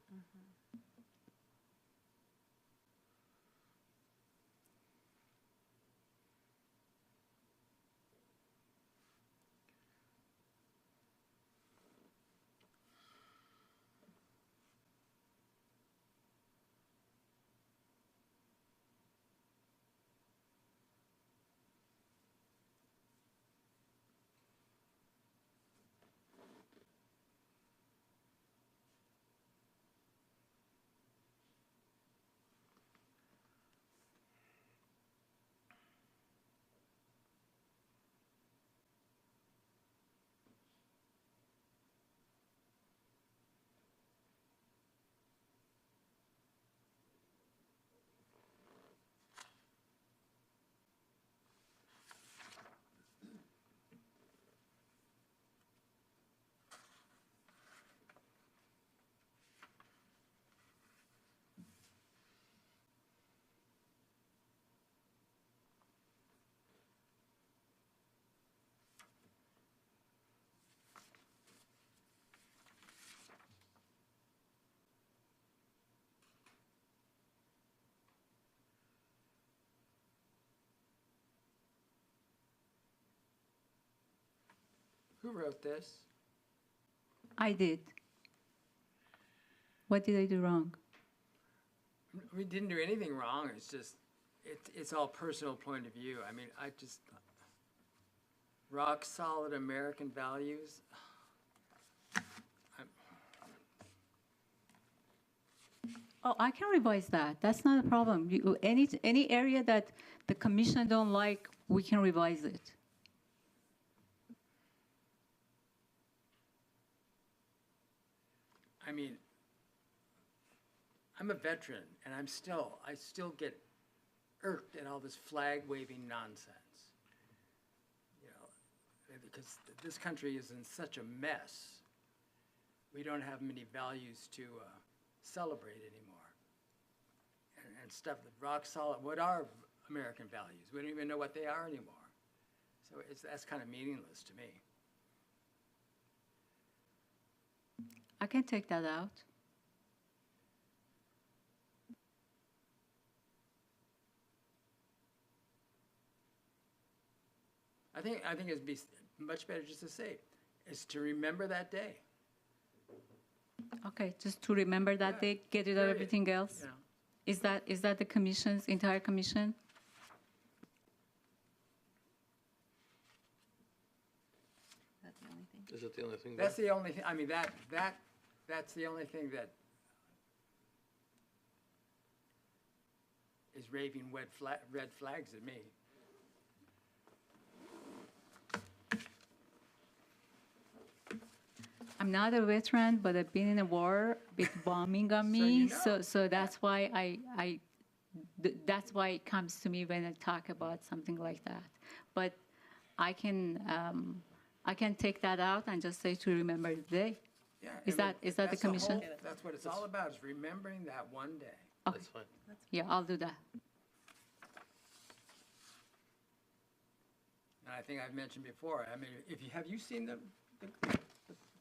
who wrote this? I did. What did I do wrong? We didn't do anything wrong. It's just, it's all personal point of view. I mean, I just, rock solid American values. Oh, I can revise that. That's not a problem. Any area that the commission don't like, we can revise it. I mean, I'm a veteran, and I still get irked at all this flag waving nonsense. You know, because this country is in such a mess. We don't have many values to celebrate anymore. And stuff that rock solid. What are American values? We don't even know what they are anymore. So that's kind of meaningless to me. I can take that out. I think it'd be much better just to say, is to remember that day. Okay, just to remember that Yeah, they get rid of period. everything else. You know, Is that the commission's entire commission? That's the only thing. Is that the only thing? that's there? the only thing. I mean, that's the only thing that is raving red flags at me. I'm not a veteran, but I've been in a war with bombing on me, you know. so that's why that's why it comes to me when I talk about something like that. But I can take that out and just say to remember the day. Yeah, Is and that the that's commission? That's what it's all about, is remembering that one day. Okay, That's fine. yeah, I'll do that. And I think I've mentioned before, I mean, have you seen the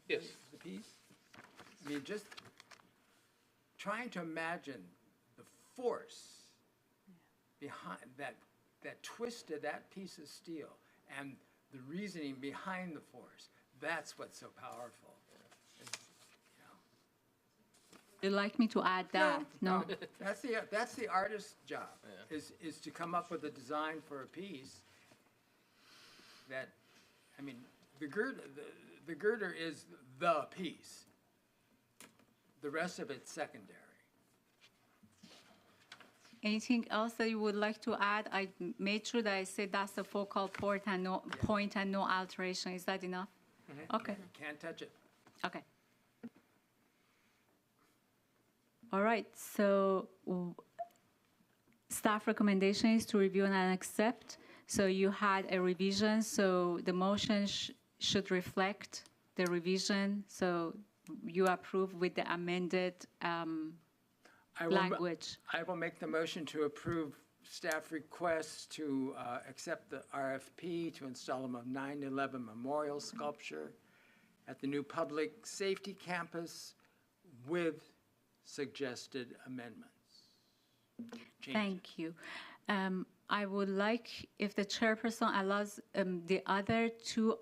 Yes. the piece? I mean, just trying to imagine the force behind that twisted that piece of steel and the reasoning behind the force. That's what's so powerful. It's, you You'd like me to add know. that? No. That's the artist's job, Yeah. is to come up with a design for a piece that, I mean, the girder is the piece. The rest of it's secondary. Anything else that you would like to add? I made sure that I said that's the focal point and no alteration. Is that enough? Okay, Can't touch it. okay. All right, so staff recommendation is to review and accept. So you had a revision, so the motion should reflect the revision. So you approve with the amended I will language. I will make the motion to approve staff requests to accept the RFP to install a 9/11 memorial sculpture at the new public safety campus with suggested amendments. Changes. Thank you. I would like, if the chairperson allows, the other two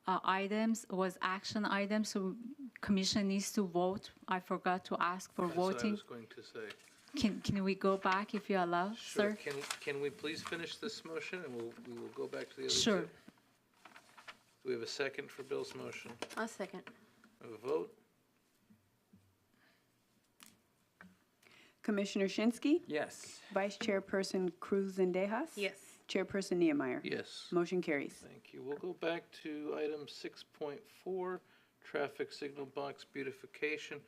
items was action items, so commission needs to vote. I forgot to ask for That's what I voting. was going to say. Can we go back if you allow, Sure, sir? can we please finish this motion, and we will go back to the other two? Sure. Do we have a second for Bill's motion? I'll second. We have a vote? Commissioner Shinsky, Yes. Vice Chairperson Cruz Zendejas. Yes. Chairperson Niemeyer. Yes. Motion carries. Thank you. We'll go back to item 6.4, traffic signal box beautification.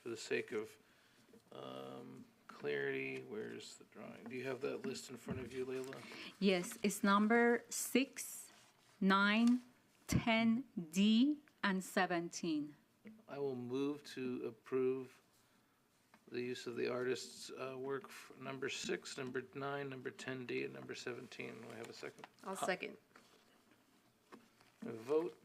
For the sake of clarity, where's the drawing? Do you have that list in front of you, Leila? Yes, it's number 6, 9, 10, D, and 17. I will move to approve the use of the artist's work for number 6, number 9, number 10D, and number 17. Do I have a second? I'll second. We have a vote?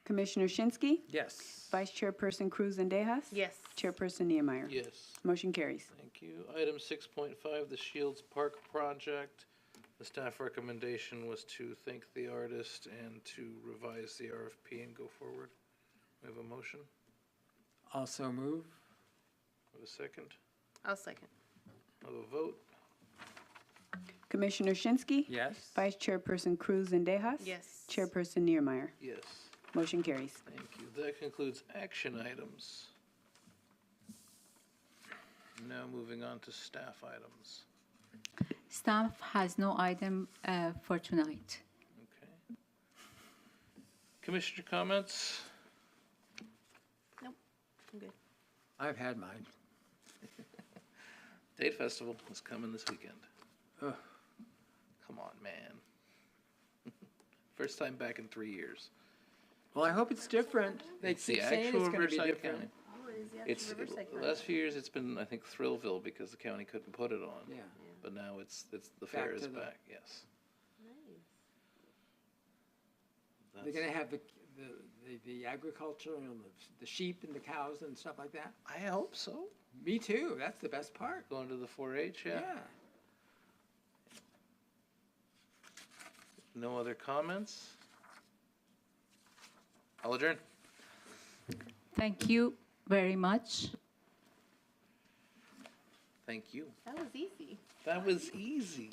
Commissioner Shinsky, Yes. Vice Chairperson Cruz Zendejas. Yes. Chairperson Niemeyer. Yes. Motion carries. Thank you. Item 6.5, the Shields Park project. The staff recommendation was to thank the artist and to revise the RFP and go forward. We have a motion? Also move. We have a second? I'll second. We have a vote? Commissioner Shinsky, Yes. Vice Chairperson Cruz Zendejas. Yes. Chairperson Niemeyer. Yes. Motion carries. Thank you. That concludes action items. Now moving on to staff items. Staff has no item for tonight. Okay. Commissioner comments? Nope. I'm good. I've had mine. Date Festival is coming this weekend. Ugh. Come on, man. First time back in 3 years. Well, I hope it's different. They It's the keep saying actual it's gonna be Riverside different. County. Oh, it is the It's, actual Riverside the County. last few years, it's been, I think, Thrillville because the county couldn't put it on. Yeah. But now it's, the fair is to the- back, yes. They're That's- gonna have the agriculture and the sheep and the cows and stuff like that? I hope so. Me too, that's the best part. Going to the 4-H, yeah. Yeah. No other comments? I'll adjourn. Thank you very much. Thank you. That was easy. That was easy.